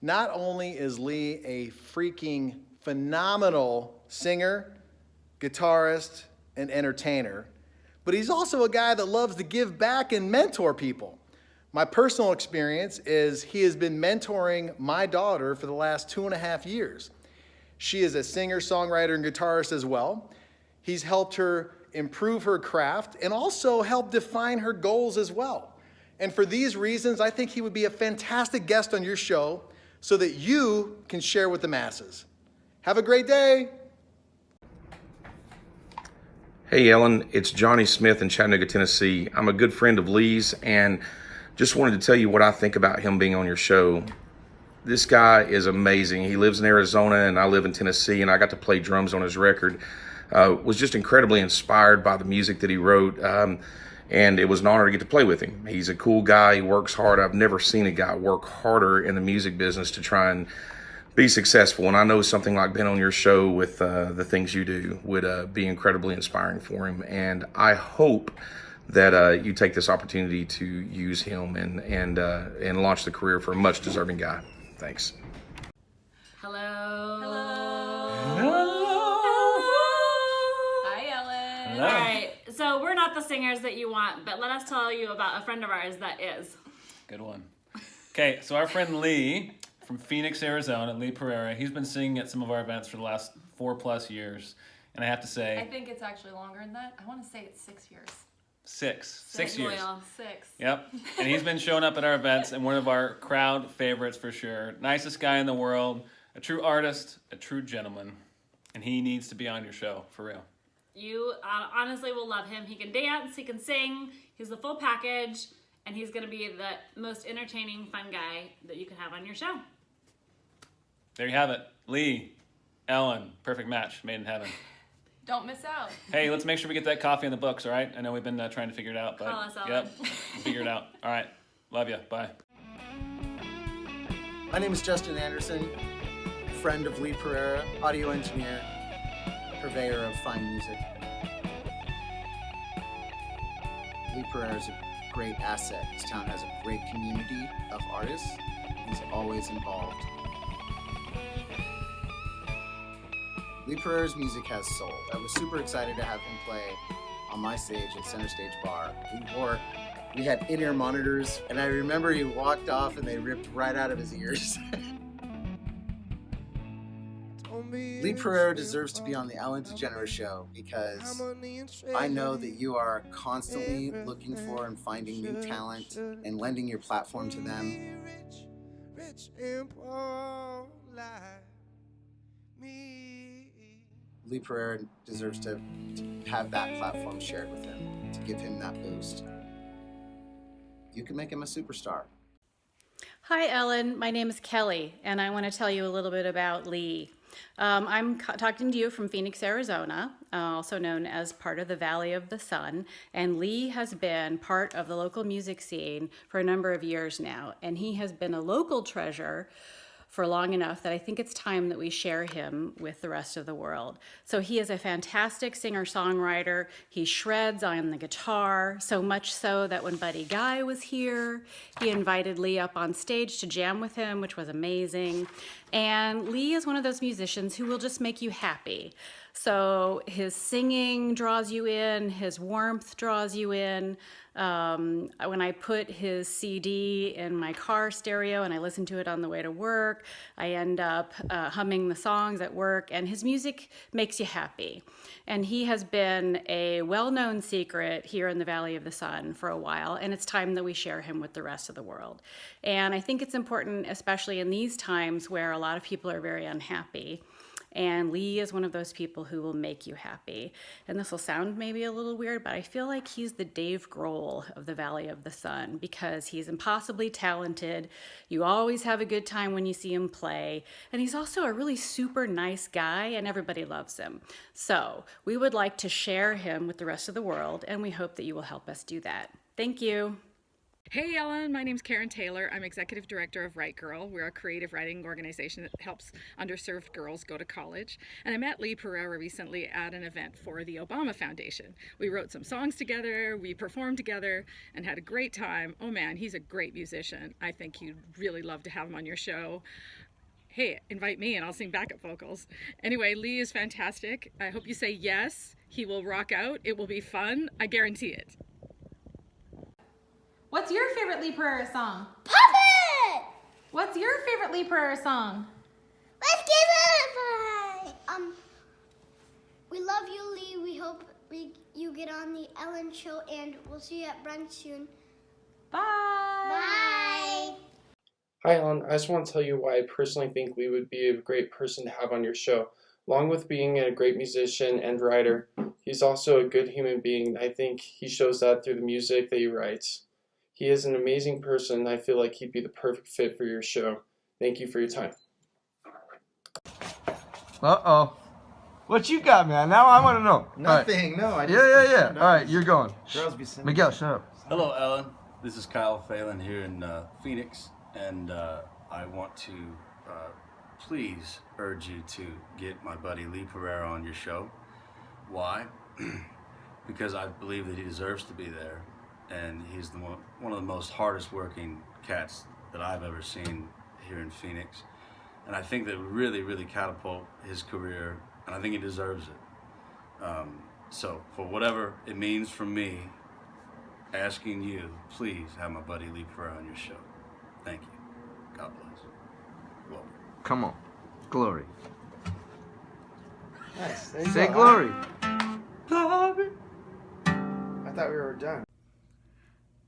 Not only is Lee a freaking phenomenal singer, guitarist, and entertainer, but he's also a guy that loves to give back and mentor people. My personal experience is he has been mentoring my daughter for the last 2.5 years. She is a singer, songwriter, and guitarist as well. He's helped her improve her craft and also help define her goals as well. And for these reasons, I think he would be a fantastic guest on your show so that you can share with the masses. Have a great day. Hey Ellen, it's Johnny Smith in Chattanooga, Tennessee. I'm a good friend of Lee's and just wanted to tell you what I think about him being on your show. This guy is amazing. He lives in Arizona and I live in Tennessee, and I got to play drums on his record. Was just incredibly inspired by the music that he wrote, and it was an honor to get to play with him. He's a cool guy. He works hard. I've never seen a guy work harder in the music business to try and be successful, and I know something like being on your show with the things you do would be incredibly inspiring for him, and I hope that you take this opportunity to use him and launch the career for a much deserving guy. Thanks. Hello. Hello. Hi, Ellen. Hello. All right, so we're not the singers that you want, but let us tell you about a friend of ours that is. Good one. Okay, so our friend Lee from Phoenix, Arizona, Lee Pereira, he's been singing at some of our events for the last 4+ years. And I have to say... I think it's actually longer than that. I want to say it's 6 years. Six years. Loyal. 6. Yep. And he's been showing up at our events and one of our crowd favorites for sure. Nicest guy in the world, a true artist, a true gentleman. And he needs to be on your show, for real. You honestly will love him. He can dance, he can sing, he's the full package, and he's going to be the most entertaining, fun guy that you can have on your show. There you have it. Lee, Ellen, perfect match, made in heaven. Don't miss out. Hey, let's make sure we get that coffee in the books, all right? I know we've been trying to figure it out, but Call us, Ellen. yep, we'll figure it out. All right, love you. Bye. My name is Justin Anderson, friend of Lee Pereira, audio engineer, purveyor of fine music. Lee Pereira is a great asset. This town has a great community of artists. He's always involved. Lee Pereira's music has soul. I was super excited to have him play on my stage at Center Stage Bar. We had in-ear monitors, and I remember he walked off and they ripped right out of his ears. Lee Pereira deserves to be on the Ellen DeGeneres Show because I know that you are constantly looking for and finding new talent and lending your platform to them. Lee Pereira deserves to have that platform shared with him, to give him that boost. You can make him a superstar. Hi, Ellen. My name is Kelly, and I want to tell you a little bit about Lee. I'm talking to you from Phoenix, Arizona, also known as part of the Valley of the Sun, and Lee has been part of the local music scene for a number of years now, and he has been a local treasure for long enough that I think it's time that we share him with the rest of the world. So he is a fantastic singer-songwriter. He shreds on the guitar, so much so that when Buddy Guy was here, he invited Lee up on stage to jam with him, which was amazing. And Lee is one of those musicians who will just make you happy. So his singing draws you in, his warmth draws you in. When I put his CD in my car stereo and I listen to it on the way to work, I end up humming the songs at work, and his music makes you happy. And he has been a well-known secret here in the Valley of the Sun for a while, and it's time that we share him with the rest of the world. And I think it's important, especially in these times where a lot of people are very unhappy. And Lee is one of those people who will make you happy. And this will sound maybe a little weird, but I feel like he's the Dave Grohl of the Valley of the Sun because he's impossibly talented. You always have a good time when you see him play. And he's also a really super nice guy, and everybody loves him. So we would like to share him with the rest of the world, and we hope that you will help us do that. Thank you. Hey Ellen, my name's Karen Taylor. I'm Executive Director of Right Girl. We're a creative writing organization that helps underserved girls go to college. And I met Lee Pereira recently at an event for the Obama Foundation. We wrote some songs together, we performed together, and had a great time. Oh man, he's a great musician. I think you'd really love to have him on your show. Hey, invite me and I'll sing backup vocals. Anyway, Lee is fantastic. I hope you say yes. He will rock out. It will be fun. I guarantee it. What's your favorite Lee Pereira song? Puppet! What's your favorite Lee Pereira song? Let's give it a try. We love you, Lee. We hope you get on the Ellen Show, and we'll see you at brunch soon. Bye! Bye! Hi, Ellen. I just want to tell you why I personally think Lee would be a great person to have on your show. Along with being a great musician and writer, he's also a good human being. I think he shows that through the music that he writes. He is an amazing person. I feel like he'd be the perfect fit for your show. Thank you for your time. Uh-oh. What you got, man? Now I want to know. Nothing. Right. No, I just... Yeah. All right, you're going. Girls be sending... Miguel, shut up. Hello, Ellen. This is Kyle Phelan here in Phoenix, and I want to please urge you to get my buddy Lee Pereira on your show. Why? Because I believe that he deserves to be there. And he's one of the most hardest working cats that I've ever seen here in Phoenix. And I think that really, really catapult his career, and I think he deserves it. So for whatever it means from me, asking you, please have my buddy Lee Pereira on your show. Thank you. God bless. Glory. Come on. Glory. Nice. There you Say go. glory. Glory. I thought we were done.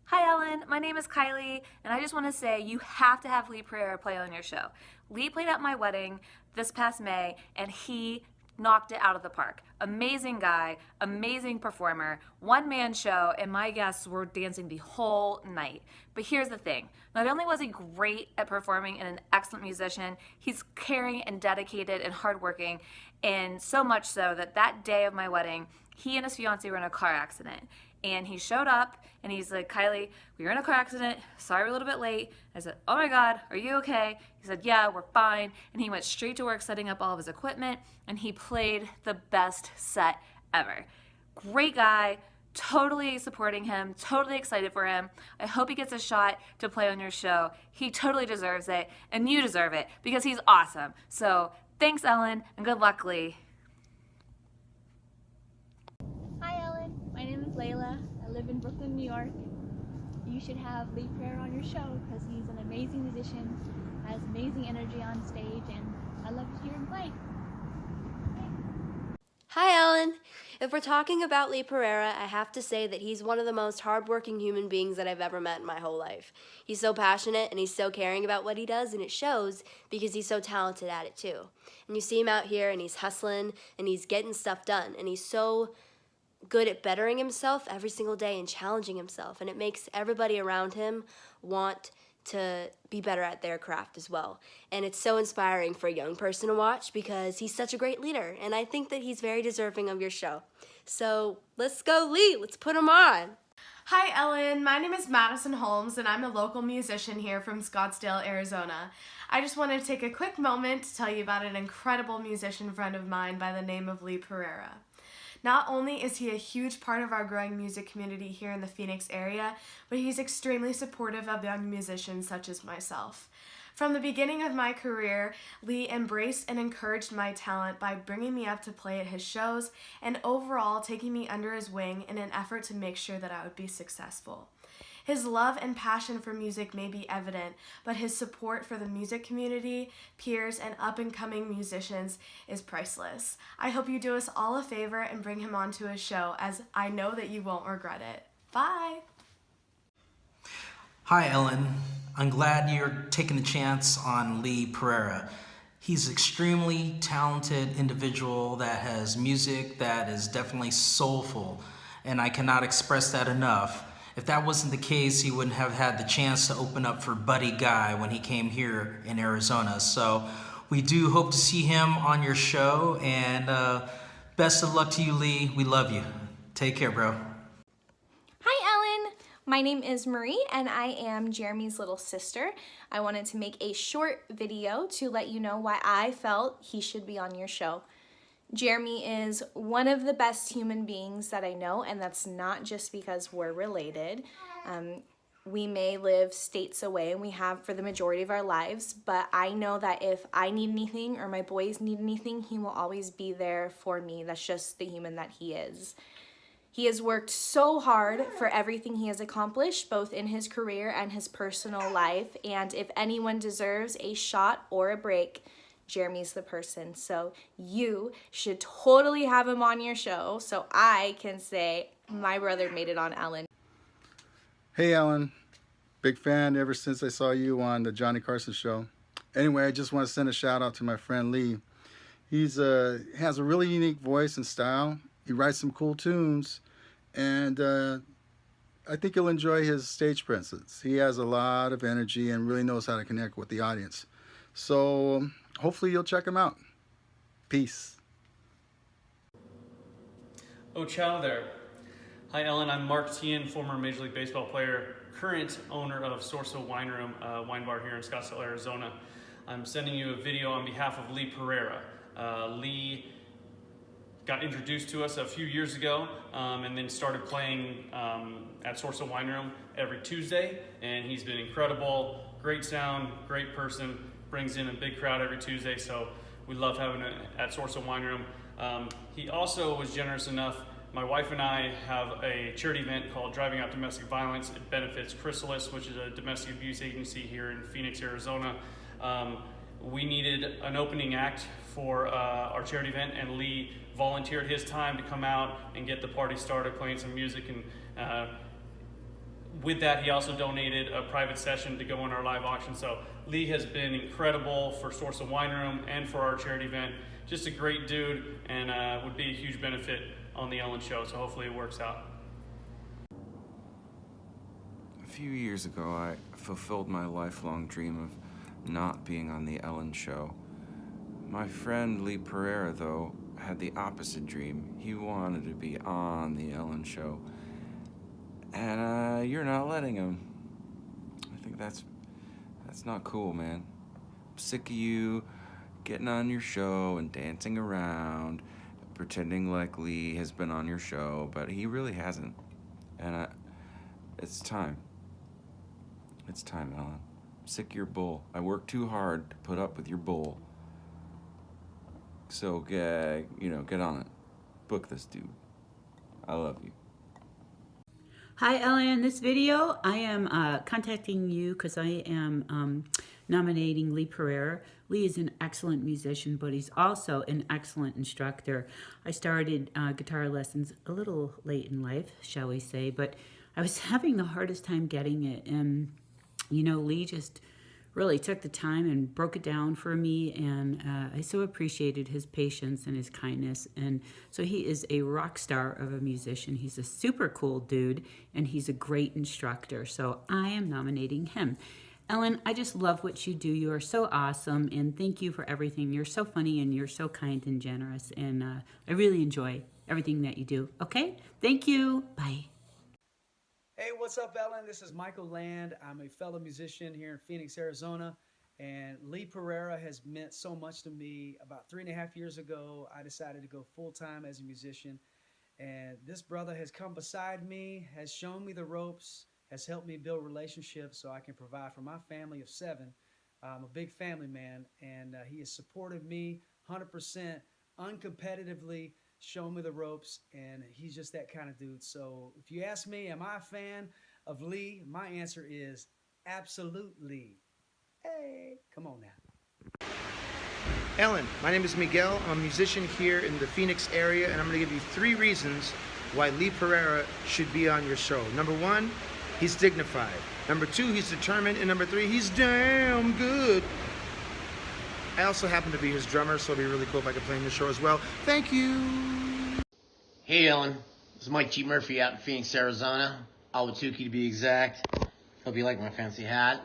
Hi Ellen, my name is Kylie, and I just want to say you have to have Lee Pereira play on your show. Lee played at my wedding this past May, and he knocked it out of the park. Amazing guy, amazing performer, one-man show, and my guests were dancing the whole night. But here's the thing, not only was he great at performing and an excellent musician, he's caring and dedicated and hardworking, and so much so that day of my wedding, he and his fiance were in a car accident. And he showed up and he's like, Kylie, we were in a car accident. Sorry we're a little bit late. I said, oh my God, are you okay? He said, yeah, we're fine. And he went straight to work setting up all of his equipment, and he played the best set ever. Great guy, totally supporting him, totally excited for him. I hope he gets a shot to play on your show. He totally deserves it, and you deserve it because he's awesome. So thanks, Ellen, and good luck, Lee. Hi Ellen, my name is Layla. I live in Brooklyn, New York. You should have Lee Pereira on your show because he's an amazing musician, has amazing energy on stage, and I love to hear him play. Hi Ellen. If we're talking about Lee Pereira, I have to say that he's one of the most hardworking human beings that I've ever met in my whole life. He's so passionate and he's so caring about what he does, and it shows because he's so talented at it too. And you see him out here and he's hustling and he's getting stuff done, and he's so good at bettering himself every single day and challenging himself, and it makes everybody around him want to be better at their craft as well. And it's so inspiring for a young person to watch because he's such a great leader, and I think that he's very deserving of your show. So let's go Lee, let's put him on. Hi Ellen, my name is Madison Holmes and I'm a local musician here from Scottsdale, Arizona. I just wanted to take a quick moment to tell you about an incredible musician friend of mine by the name of Lee Pereira. Not only is he a huge part of our growing music community here in the Phoenix area, but he's extremely supportive of young musicians such as myself. From the beginning of my career, Lee embraced and encouraged my talent by bringing me up to play at his shows and overall taking me under his wing in an effort to make sure that I would be successful. His love and passion for music may be evident, but his support for the music community, peers, and up-and-coming musicians is priceless. I hope you do us all a favor and bring him onto a show, as I know that you won't regret it. Bye! Hi Ellen, I'm glad you're taking a chance on Lee Pereira. He's an extremely talented individual that has music that is definitely soulful, and I cannot express that enough. If that wasn't the case, he wouldn't have had the chance to open up for Buddy Guy when he came here in Arizona. So we do hope to see him on your show, and best of luck to you, Lee. We love you. Take care, bro. Hi, Ellen. My name is Marie, and I am Jeremy's little sister. I wanted to make a short video to let you know why I felt he should be on your show. Jeremy is one of the best human beings that I know, and that's not just because we're related. We may live states away, and we have for the majority of our lives, but I know that if I need anything or my boys need anything, he will always be there for me. That's just the human that he is. He has worked so hard for everything he has accomplished, both in his career and his personal life, and if anyone deserves a shot or a break, Jeremy's the person. So you should totally have him on your show so I can say my brother made it on Ellen. Hey Ellen, big fan ever since I saw you on the Johnny Carson show. Anyway, I just want to send a shout out to my friend Lee. He's has a really unique voice and style. He writes some cool tunes, and I think you'll enjoy his stage presence. He has a lot of energy and really knows how to connect with the audience. So hopefully you'll check him out. Peace. Oh, ciao there. Hi, Ellen. I'm Mark Tien, former Major League Baseball player, current owner of Sorso Wine Room, wine bar here in Scottsdale, Arizona. I'm sending you a video on behalf of Lee Pereira. Lee got introduced to us a few years ago and then started playing at Sorso Wine Room every Tuesday, and he's been incredible, great sound, great person, brings in a big crowd every Tuesday, so we love having it at Sorso Wine Room. He also was generous enough my wife and I have a charity event called Driving Out Domestic Violence. It benefits Chrysalis, which is a domestic abuse agency here in Phoenix, Arizona. We needed an opening act for our charity event, and Lee volunteered his time to come out and get the party started, playing some music. And with that, he also donated a private session to go in our live auction. So Lee has been incredible for Source of Wine Room and for our charity event. Just a great dude, and would be a huge benefit on the Ellen Show, so hopefully it works out. A few years ago, I fulfilled my lifelong dream of not being on the Ellen Show. My friend Lee Pereira, though, had the opposite dream. He wanted to be on the Ellen Show. And you're not letting him. I think that's not cool, man. I'm sick of you getting on your show and dancing around, pretending like Lee has been on your show, but he really hasn't. And it's time. It's time, Ellen. I'm sick of your bull. I work too hard to put up with your bull. So get on it. Book this dude. I love you. Hi, Ellen. In this video, I am contacting you because I am nominating Lee Pereira. Lee is an excellent musician, but he's also an excellent instructor. I started guitar lessons a little late in life, shall we say, but I was having the hardest time getting it. And, you know, Lee just really took the time and broke it down for me, and I so appreciated his patience and his kindness. And so he is a rock star of a musician. He's a super cool dude, and he's a great instructor. So I am nominating him. Ellen, I just love what you do. You are so awesome, and thank you for everything. You're so funny, and you're so kind and generous, and I really enjoy everything that you do. Okay? Thank you. Bye. Hey, what's up, Ellen? This is Michael Land. I'm a fellow musician here in Phoenix, Arizona, and Lee Pereira has meant so much to me. About 3.5 years ago, I decided to go full-time as a musician, and this brother has come beside me, has shown me the ropes, has helped me build relationships so I can provide for my family of 7. I'm a big family man, and he has supported me 100%, uncompetitively, shown me the ropes, and he's just that kind of dude. So if you ask me, am I a fan of Lee? My answer is absolutely. Hey, come on now. Ellen, my name is Miguel. I'm a musician here in the Phoenix area, and I'm going to give you 3 reasons why Lee Pereira should be on your show. Number 1, he's dignified. Number 2, he's determined. And number 3, he's damn good. I also happen to be his drummer, so it'd be really cool if I could play in the show as well. Thank you. Hey, Ellen. This is Mike G. Murphy out in Phoenix, Arizona. Ahwatukee to be exact. Hope you like my fancy hat.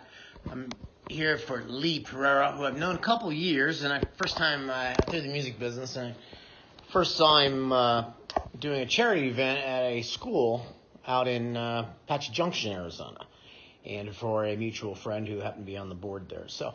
I'm here for Lee Pereira, who I've known a couple years, and first time through the music business. And I first saw him doing a charity event at a school out in Apache Junction, Arizona, and for a mutual friend who happened to be on the board there. So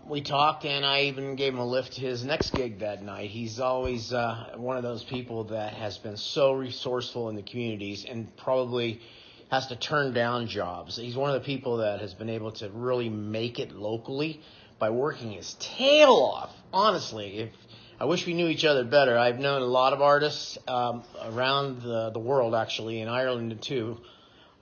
we talked, and I even gave him a lift to his next gig that night. He's always one of those people that has been so resourceful in the communities and probably has to turn down jobs. He's one of the people that has been able to really make it locally by working his tail off. Honestly, I wish we knew each other better. I've known a lot of artists around the world, actually, in Ireland too.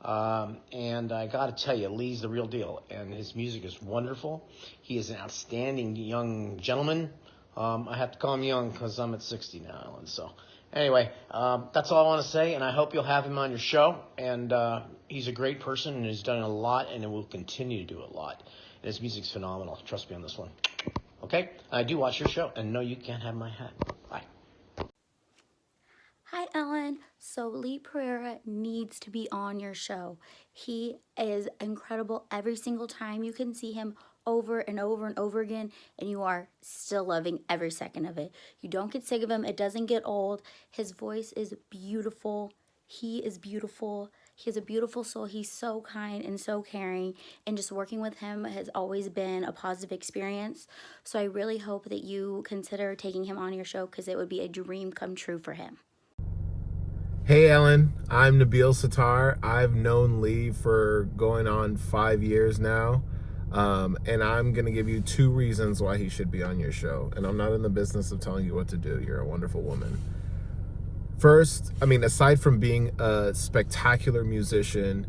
And I got to tell you, Lee's the real deal, and his music is wonderful. He is an outstanding young gentleman. I have to call him young because I'm at 60 now, Ellen. So anyway, that's all I want to say, and I hope you'll have him on your show. And he's a great person, and he's done a lot, and will continue to do a lot. And his music's phenomenal. Trust me on this one. Okay? I do watch your show, and no, you can't have my hat. Bye. Hi, Ellen. So Lee Pereira needs to be on your show. He is incredible every single time. You can see him over and over and over again, and you are still loving every second of it. You don't get sick of him. It doesn't get old. His voice is beautiful. He is beautiful. He has a beautiful soul. He's so kind and so caring, and just working with him has always been a positive experience. So I really hope that you consider taking him on your show, because it would be a dream come true for him. Hey Ellen, I'm Nabil Sattar. I've known Lee for going on 5 years now, and I'm going to give you 2 reasons why he should be on your show. And I'm not in the business of telling you what to do. You're a wonderful woman. First, I mean, aside from being a spectacular musician,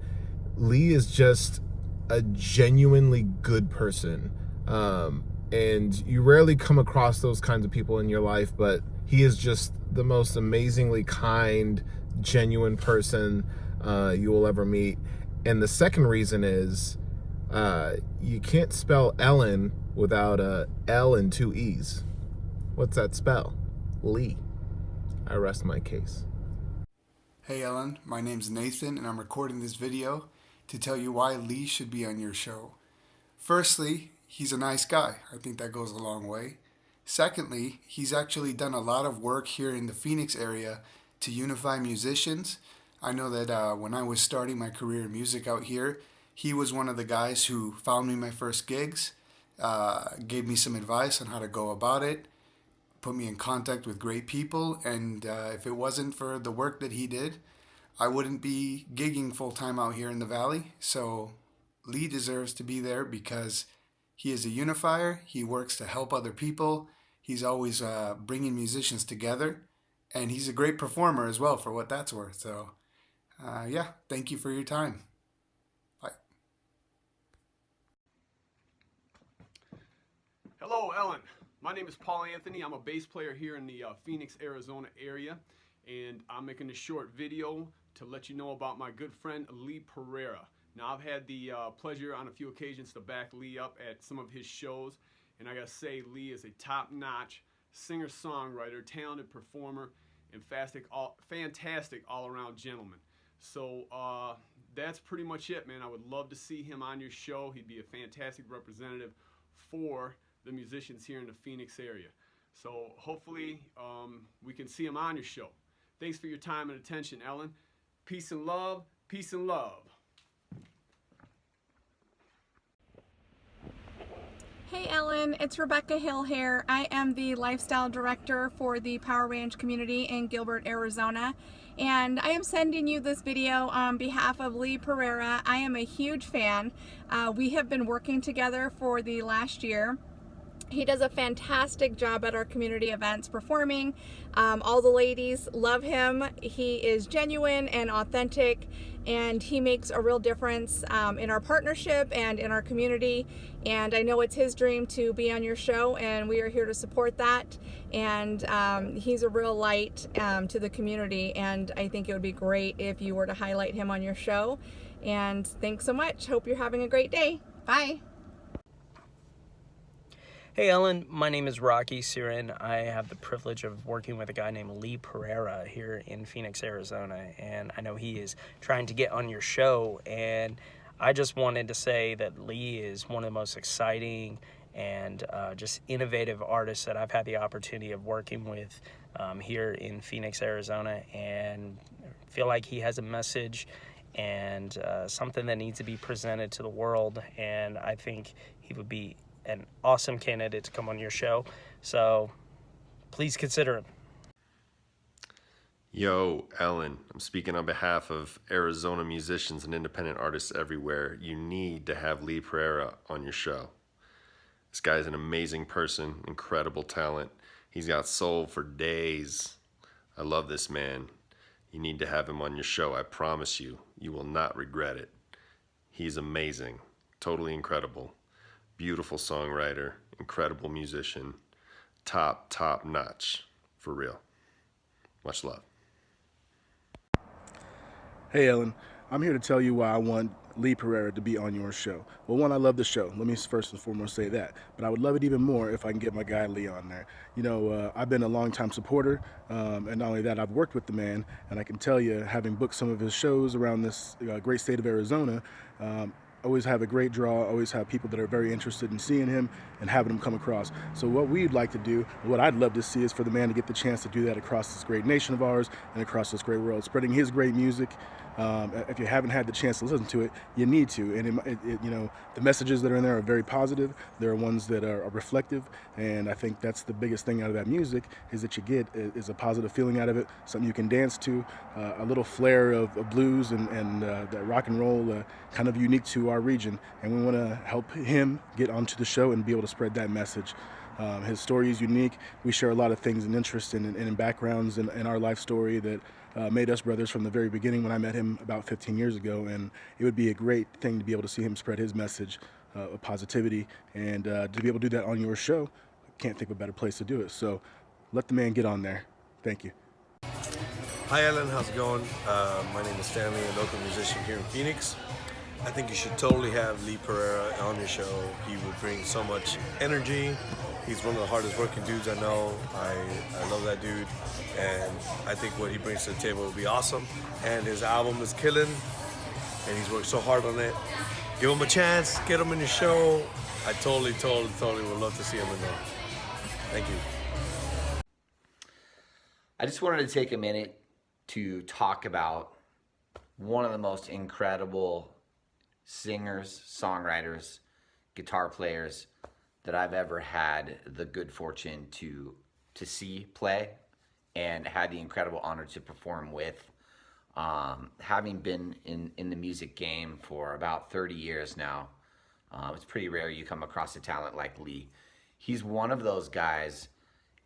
Lee is just a genuinely good person. And you rarely come across those kinds of people in your life, but he is just the most amazingly kind, genuine person you will ever meet. And the second reason is you can't spell Ellen without a L and two E's. What's that spell? Lee. I rest my case. Hey Ellen, my name's Nathan and I'm recording this video to tell you why Lee should be on your show. Firstly, he's a nice guy. I think that goes a long way. Secondly, he's actually done a lot of work here in the Phoenix area to unify musicians. I know that when I was starting my career in music out here, he was one of the guys who found me my first gigs, gave me some advice on how to go about it, put me in contact with great people, and if it wasn't for the work that he did, I wouldn't be gigging full-time out here in the Valley. So Lee deserves to be there because he is a unifier. He works to help other people. He's always bringing musicians together, and he's a great performer as well, for what that's worth. So yeah, thank you for your time. Bye. Hello, Ellen. My name is Paul Anthony. I'm a bass player here in the Phoenix, Arizona area, and I'm making a short video to let you know about my good friend Lee Pereira. Now, I've had the pleasure on a few occasions to back Lee up at some of his shows, and I gotta say, Lee is a top-notch singer-songwriter, talented performer, and fantastic all-around gentleman. So that's pretty much it, man. I would love to see him on your show. He'd be a fantastic representative for the musicians here in the Phoenix area. So hopefully we can see him on your show. Thanks for your time and attention, Ellen. Peace and love. Peace and love. Hey Ellen, it's Rebecca Hill here. I am the lifestyle director for the Power Ranch community in Gilbert, Arizona. And I am sending you this video on behalf of Lee Pereira. I am a huge fan. We have been working together for the last year. He does a fantastic job at our community events performing. All the ladies love him. He is genuine and authentic, and he makes a real difference in our partnership and in our community. And I know it's his dream to be on your show, and we are here to support that. And he's a real light to the community, and I think it would be great if you were to highlight him on your show. And thanks so much. Hope you're having a great day. Bye. Hey Ellen, my name is Rocky Sirin. I have the privilege of working with a guy named Lee Pereira here in Phoenix, Arizona, and I know he is trying to get on your show, and I just wanted to say that Lee is one of the most exciting and just innovative artists that I've had the opportunity of working with here in Phoenix, Arizona, and feel like he has a message and something that needs to be presented to the world, and I think he would be an awesome candidate to come on your show, so please consider him. Yo, Ellen, I'm speaking on behalf of Arizona musicians and independent artists everywhere. You need to have Lee Pereira on your show. This guy's an amazing person, incredible talent. He's got soul for days. I love this man. You need to have him on your show. I promise you, you will not regret it. He's amazing, totally incredible. Beautiful songwriter, incredible musician, top notch, for real. Much love. Hey Ellen, I'm here to tell you why I want Lee Pereira to be on your show. Well, one, I love the show. Let me first and foremost say that. But I would love it even more if I can get my guy Lee on there. You know, I've been a longtime supporter, and not only that, I've worked with the man, and I can tell you, having booked some of his shows around this great state of Arizona, always have a great draw, always have people that are very interested in seeing him and having him come across. So what we'd like to do, what I'd love to see, is for the man to get the chance to do that across this great nation of ours and across this great world, spreading his great music. If you haven't had the chance to listen to it, you need to. And you know, the messages that are in there are very positive. There are ones that are reflective, and I think that's the biggest thing out of that music, is that you get is a positive feeling out of it, something you can dance to, a little flair of blues and that rock and roll, kind of unique to our region. And we want to help him get onto the show and be able to spread that message. His story is unique. We share a lot of things and interests and backgrounds in our life story that made us brothers from the very beginning when I met him about 15 years ago. And it would be a great thing to be able to see him spread his message of positivity, and to be able to do that on your show. I can't think of a better place to do it. So let the man get on there. Thank you. Hi Ellen, how's it going? My name is Stanley, a local musician here in Phoenix. I think you should totally have Lee Pereira on your show. He would bring so much energy. He's one of the hardest working dudes I know. I love that dude, and I think what he brings to the table will be awesome. And his album is killing, and he's worked so hard on it. Give him a chance, get him in your show. I totally would love to see him in there. Thank you. I just wanted to take a minute to talk about one of the most incredible singers, songwriters, guitar players that I've ever had the good fortune to see play and had the incredible honor to perform with. Having been in the music game for about 30 years now, it's pretty rare you come across a talent like Lee. He's one of those guys.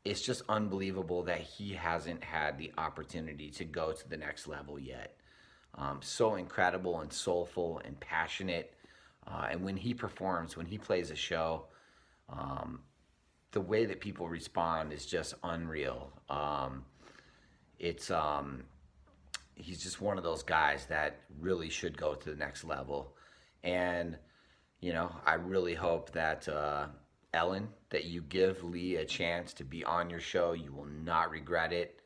It's just unbelievable that he hasn't had the opportunity to go to the next level yet. So incredible and soulful and passionate. And when he performs, when he plays a show, the way that people respond is just unreal. He's just one of those guys that really should go to the next level. And, you know, I really hope that, Ellen, that you give Lee a chance to be on your show. You will not regret it.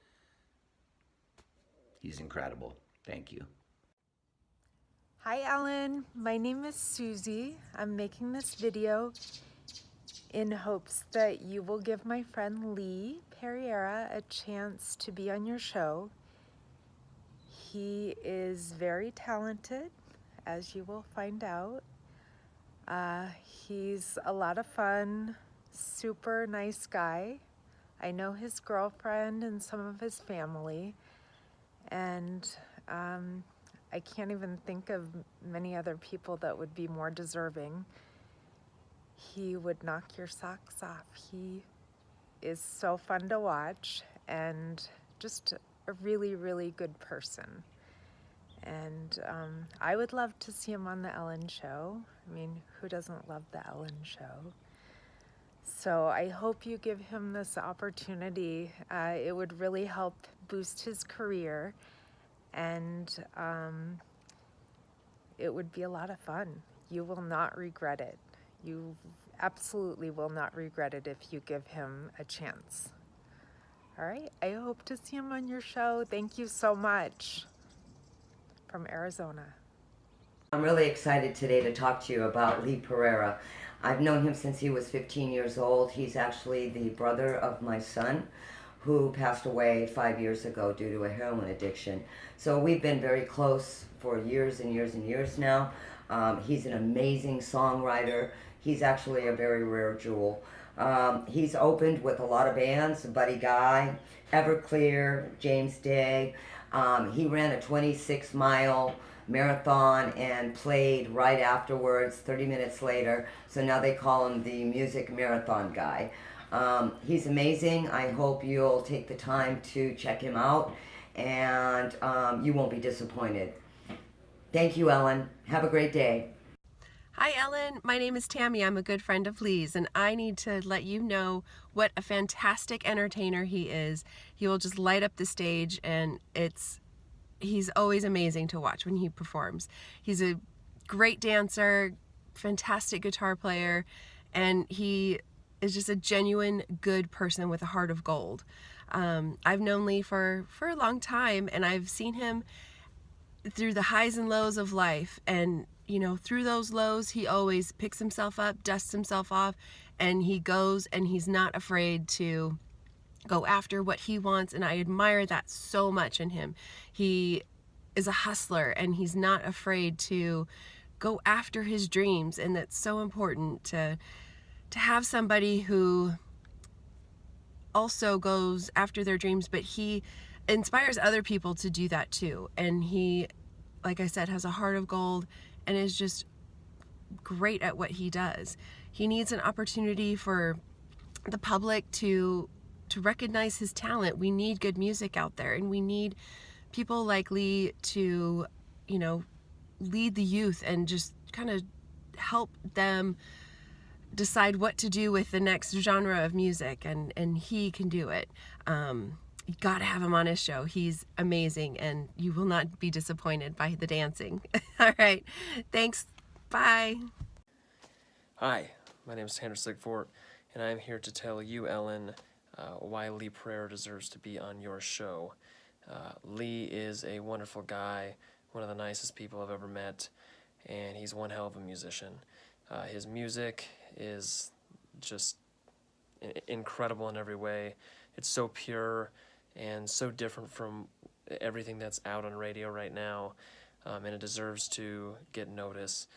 He's incredible. Thank you. Hi Ellen, my name is Susie. I'm making this video in hopes that you will give my friend Lee Pereira a chance to be on your show. He is very talented, as you will find out. He's a lot of fun, super nice guy. I know his girlfriend and some of his family, and I can't even think of many other people that would be more deserving. He would knock your socks off. He is so fun to watch and just a really, really good person. And I would love to see him on the Ellen Show. I mean, who doesn't love the Ellen Show? So I hope you give him this opportunity. It would really help boost his career, and it would be a lot of fun. You will not regret it. You absolutely will not regret it if you give him a chance. All right, I hope to see him on your show. Thank you so much. From Arizona. I'm really excited today to talk to you about Lee Pereira. I've known him since he was 15 years old. He's actually the brother of my son, who passed away 5 years ago due to a heroin addiction. So we've been very close for years and years and years now. He's an amazing songwriter. He's actually a very rare jewel. He's opened with a lot of bands, Buddy Guy, Everclear, James Day. He ran a 26-mile marathon and played right afterwards, 30 minutes later. So now they call him the music marathon guy. He's amazing. I hope you'll take the time to check him out, and you won't be disappointed. Thank you, Ellen. Have a great day. Hi Ellen, my name is Tammy. I'm a good friend of Lee's, and I need to let you know what a fantastic entertainer he is. He will just light up the stage, and he's always amazing to watch when he performs. He's a great dancer, fantastic guitar player, and he is just a genuine good person with a heart of gold. I've known Lee for a long time, and I've seen him through the highs and lows of life, and you know, through those lows, he always picks himself up, dusts himself off, and he goes, and he's not afraid to go after what he wants, and I admire that so much in him. He is a hustler, and he's not afraid to go after his dreams, and that's so important to have somebody who also goes after their dreams, but he inspires other people to do that too. And he, like I said, has a heart of gold and is just great at what he does. He needs an opportunity for the public to recognize his talent. We need good music out there, and we need people like Lee to, you know, lead the youth and just kind of help them decide what to do with the next genre of music, and he can do it. You gotta have him on his show. He's amazing, and you will not be disappointed by the dancing. All right, thanks. Bye. Hi, my name is Tanner Sigfort, and I'm here to tell you, Ellen, why Lee Pereira deserves to be on your show. Lee is a wonderful guy, one of the nicest people I've ever met, and he's one hell of a musician. His music is just incredible in every way. It's so pure and so different from everything that's out on radio right now, and it deserves to get notice.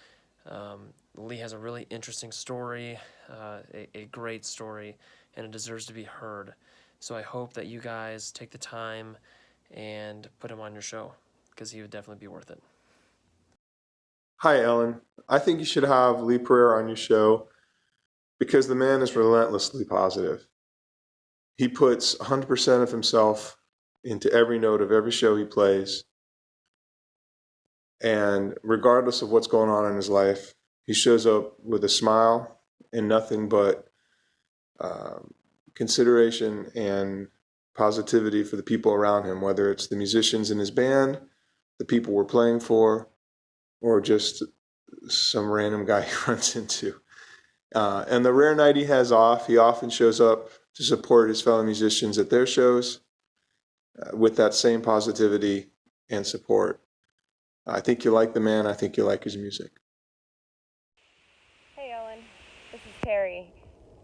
Lee has a really interesting story, a great story, and it deserves to be heard. So I hope that you guys take the time and put him on your show, because he would definitely be worth it. Hi, Ellen. I think you should have Lee Pereira on your show because the man is relentlessly positive. He puts 100% of himself into every note of every show he plays. And regardless of what's going on in his life, he shows up with a smile and nothing but consideration and positivity for the people around him, whether it's the musicians in his band, the people we're playing for, or just some random guy he runs into. And the rare night he has off, he often shows up to support his fellow musicians at their shows with that same positivity and support. I think you like the man. I think you like his music. Hey Ellen, this is Terry.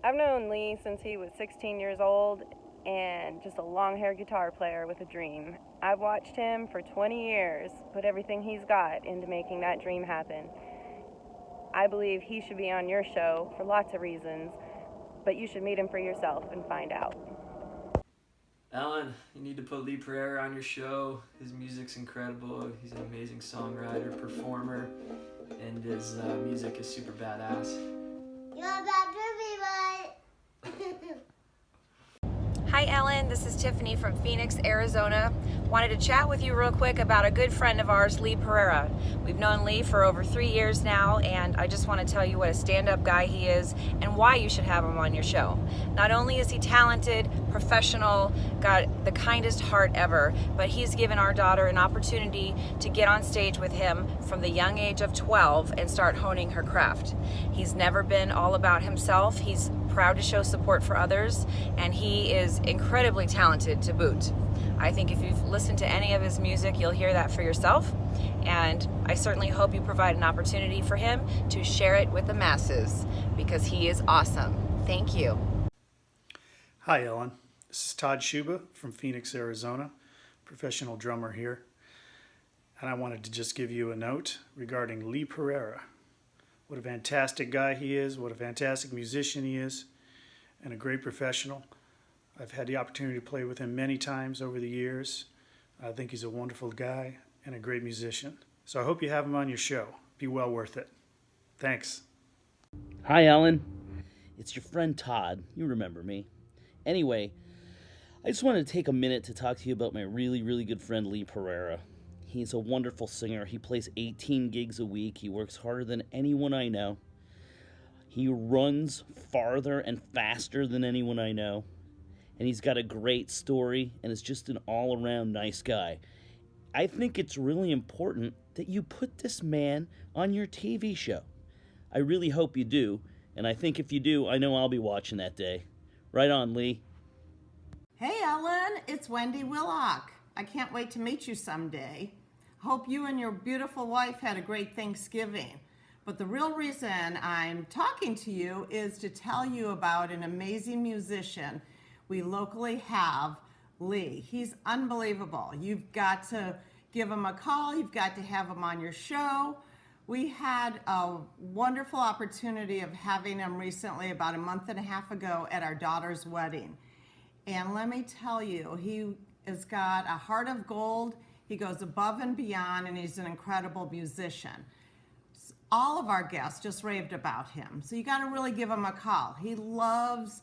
I've known Lee since he was 16 years old and just a long-haired guitar player with a dream. I've watched him for 20 years put everything he's got into making that dream happen. I believe he should be on your show for lots of reasons, but you should meet him for yourself and find out. Ellen, you need to put Lee Pereira on your show. His music's incredible. He's an amazing songwriter, performer, and his music is super badass. You're about to be right. Hi Ellen, this is Tiffany from Phoenix, Arizona. Wanted to chat with you real quick about a good friend of ours, Lee Pereira. We've known Lee for over 3 years now, and I just want to tell you what a stand-up guy he is and why you should have him on your show. Not only is he talented, professional, got the kindest heart ever, but he's given our daughter an opportunity to get on stage with him from the young age of 12 and start honing her craft. He's never been all about himself. He's proud to show support for others, and he is incredibly talented to boot. I think if you've listened to any of his music, you'll hear that for yourself, and I certainly hope you provide an opportunity for him to share it with the masses, because he is awesome. Thank you. Hi Ellen, this is Todd Schuba from Phoenix, Arizona, professional drummer here, and I wanted to just give you a note regarding Lee Pereira. What a fantastic guy he is, what a fantastic musician he is, and a great professional. I've had the opportunity to play with him many times over the years. I think he's a wonderful guy and a great musician. So I hope you have him on your show. Be well worth it. Thanks. Hi, Ellen. It's your friend Todd. You remember me. Anyway, I just wanted to take a minute to talk to you about my really, really good friend Lee Pereira. He's a wonderful singer. He plays 18 gigs a week. He works harder than anyone I know. He runs farther and faster than anyone I know. And he's got a great story and is just an all-around nice guy. I think it's really important that you put this man on your TV show. I really hope you do, and I think if you do, I know I'll be watching that day. Right on, Lee. Hey, Ellen, it's Wendy Willock. I can't wait to meet you someday. Hope you and your beautiful wife had a great Thanksgiving. But the real reason I'm talking to you is to tell you about an amazing musician we locally have, Lee. He's unbelievable. You've got to give him a call. You've got to have him on your show. We had a wonderful opportunity of having him recently, about a month and a half ago, at our daughter's wedding. And let me tell you, he has got a heart of gold. He goes above and beyond, and he's an incredible musician. All of our guests just raved about him, so you got to really give him a call. He loves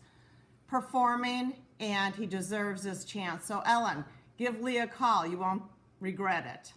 performing, and he deserves this chance. So Ellen, give Lee a call. You won't regret it.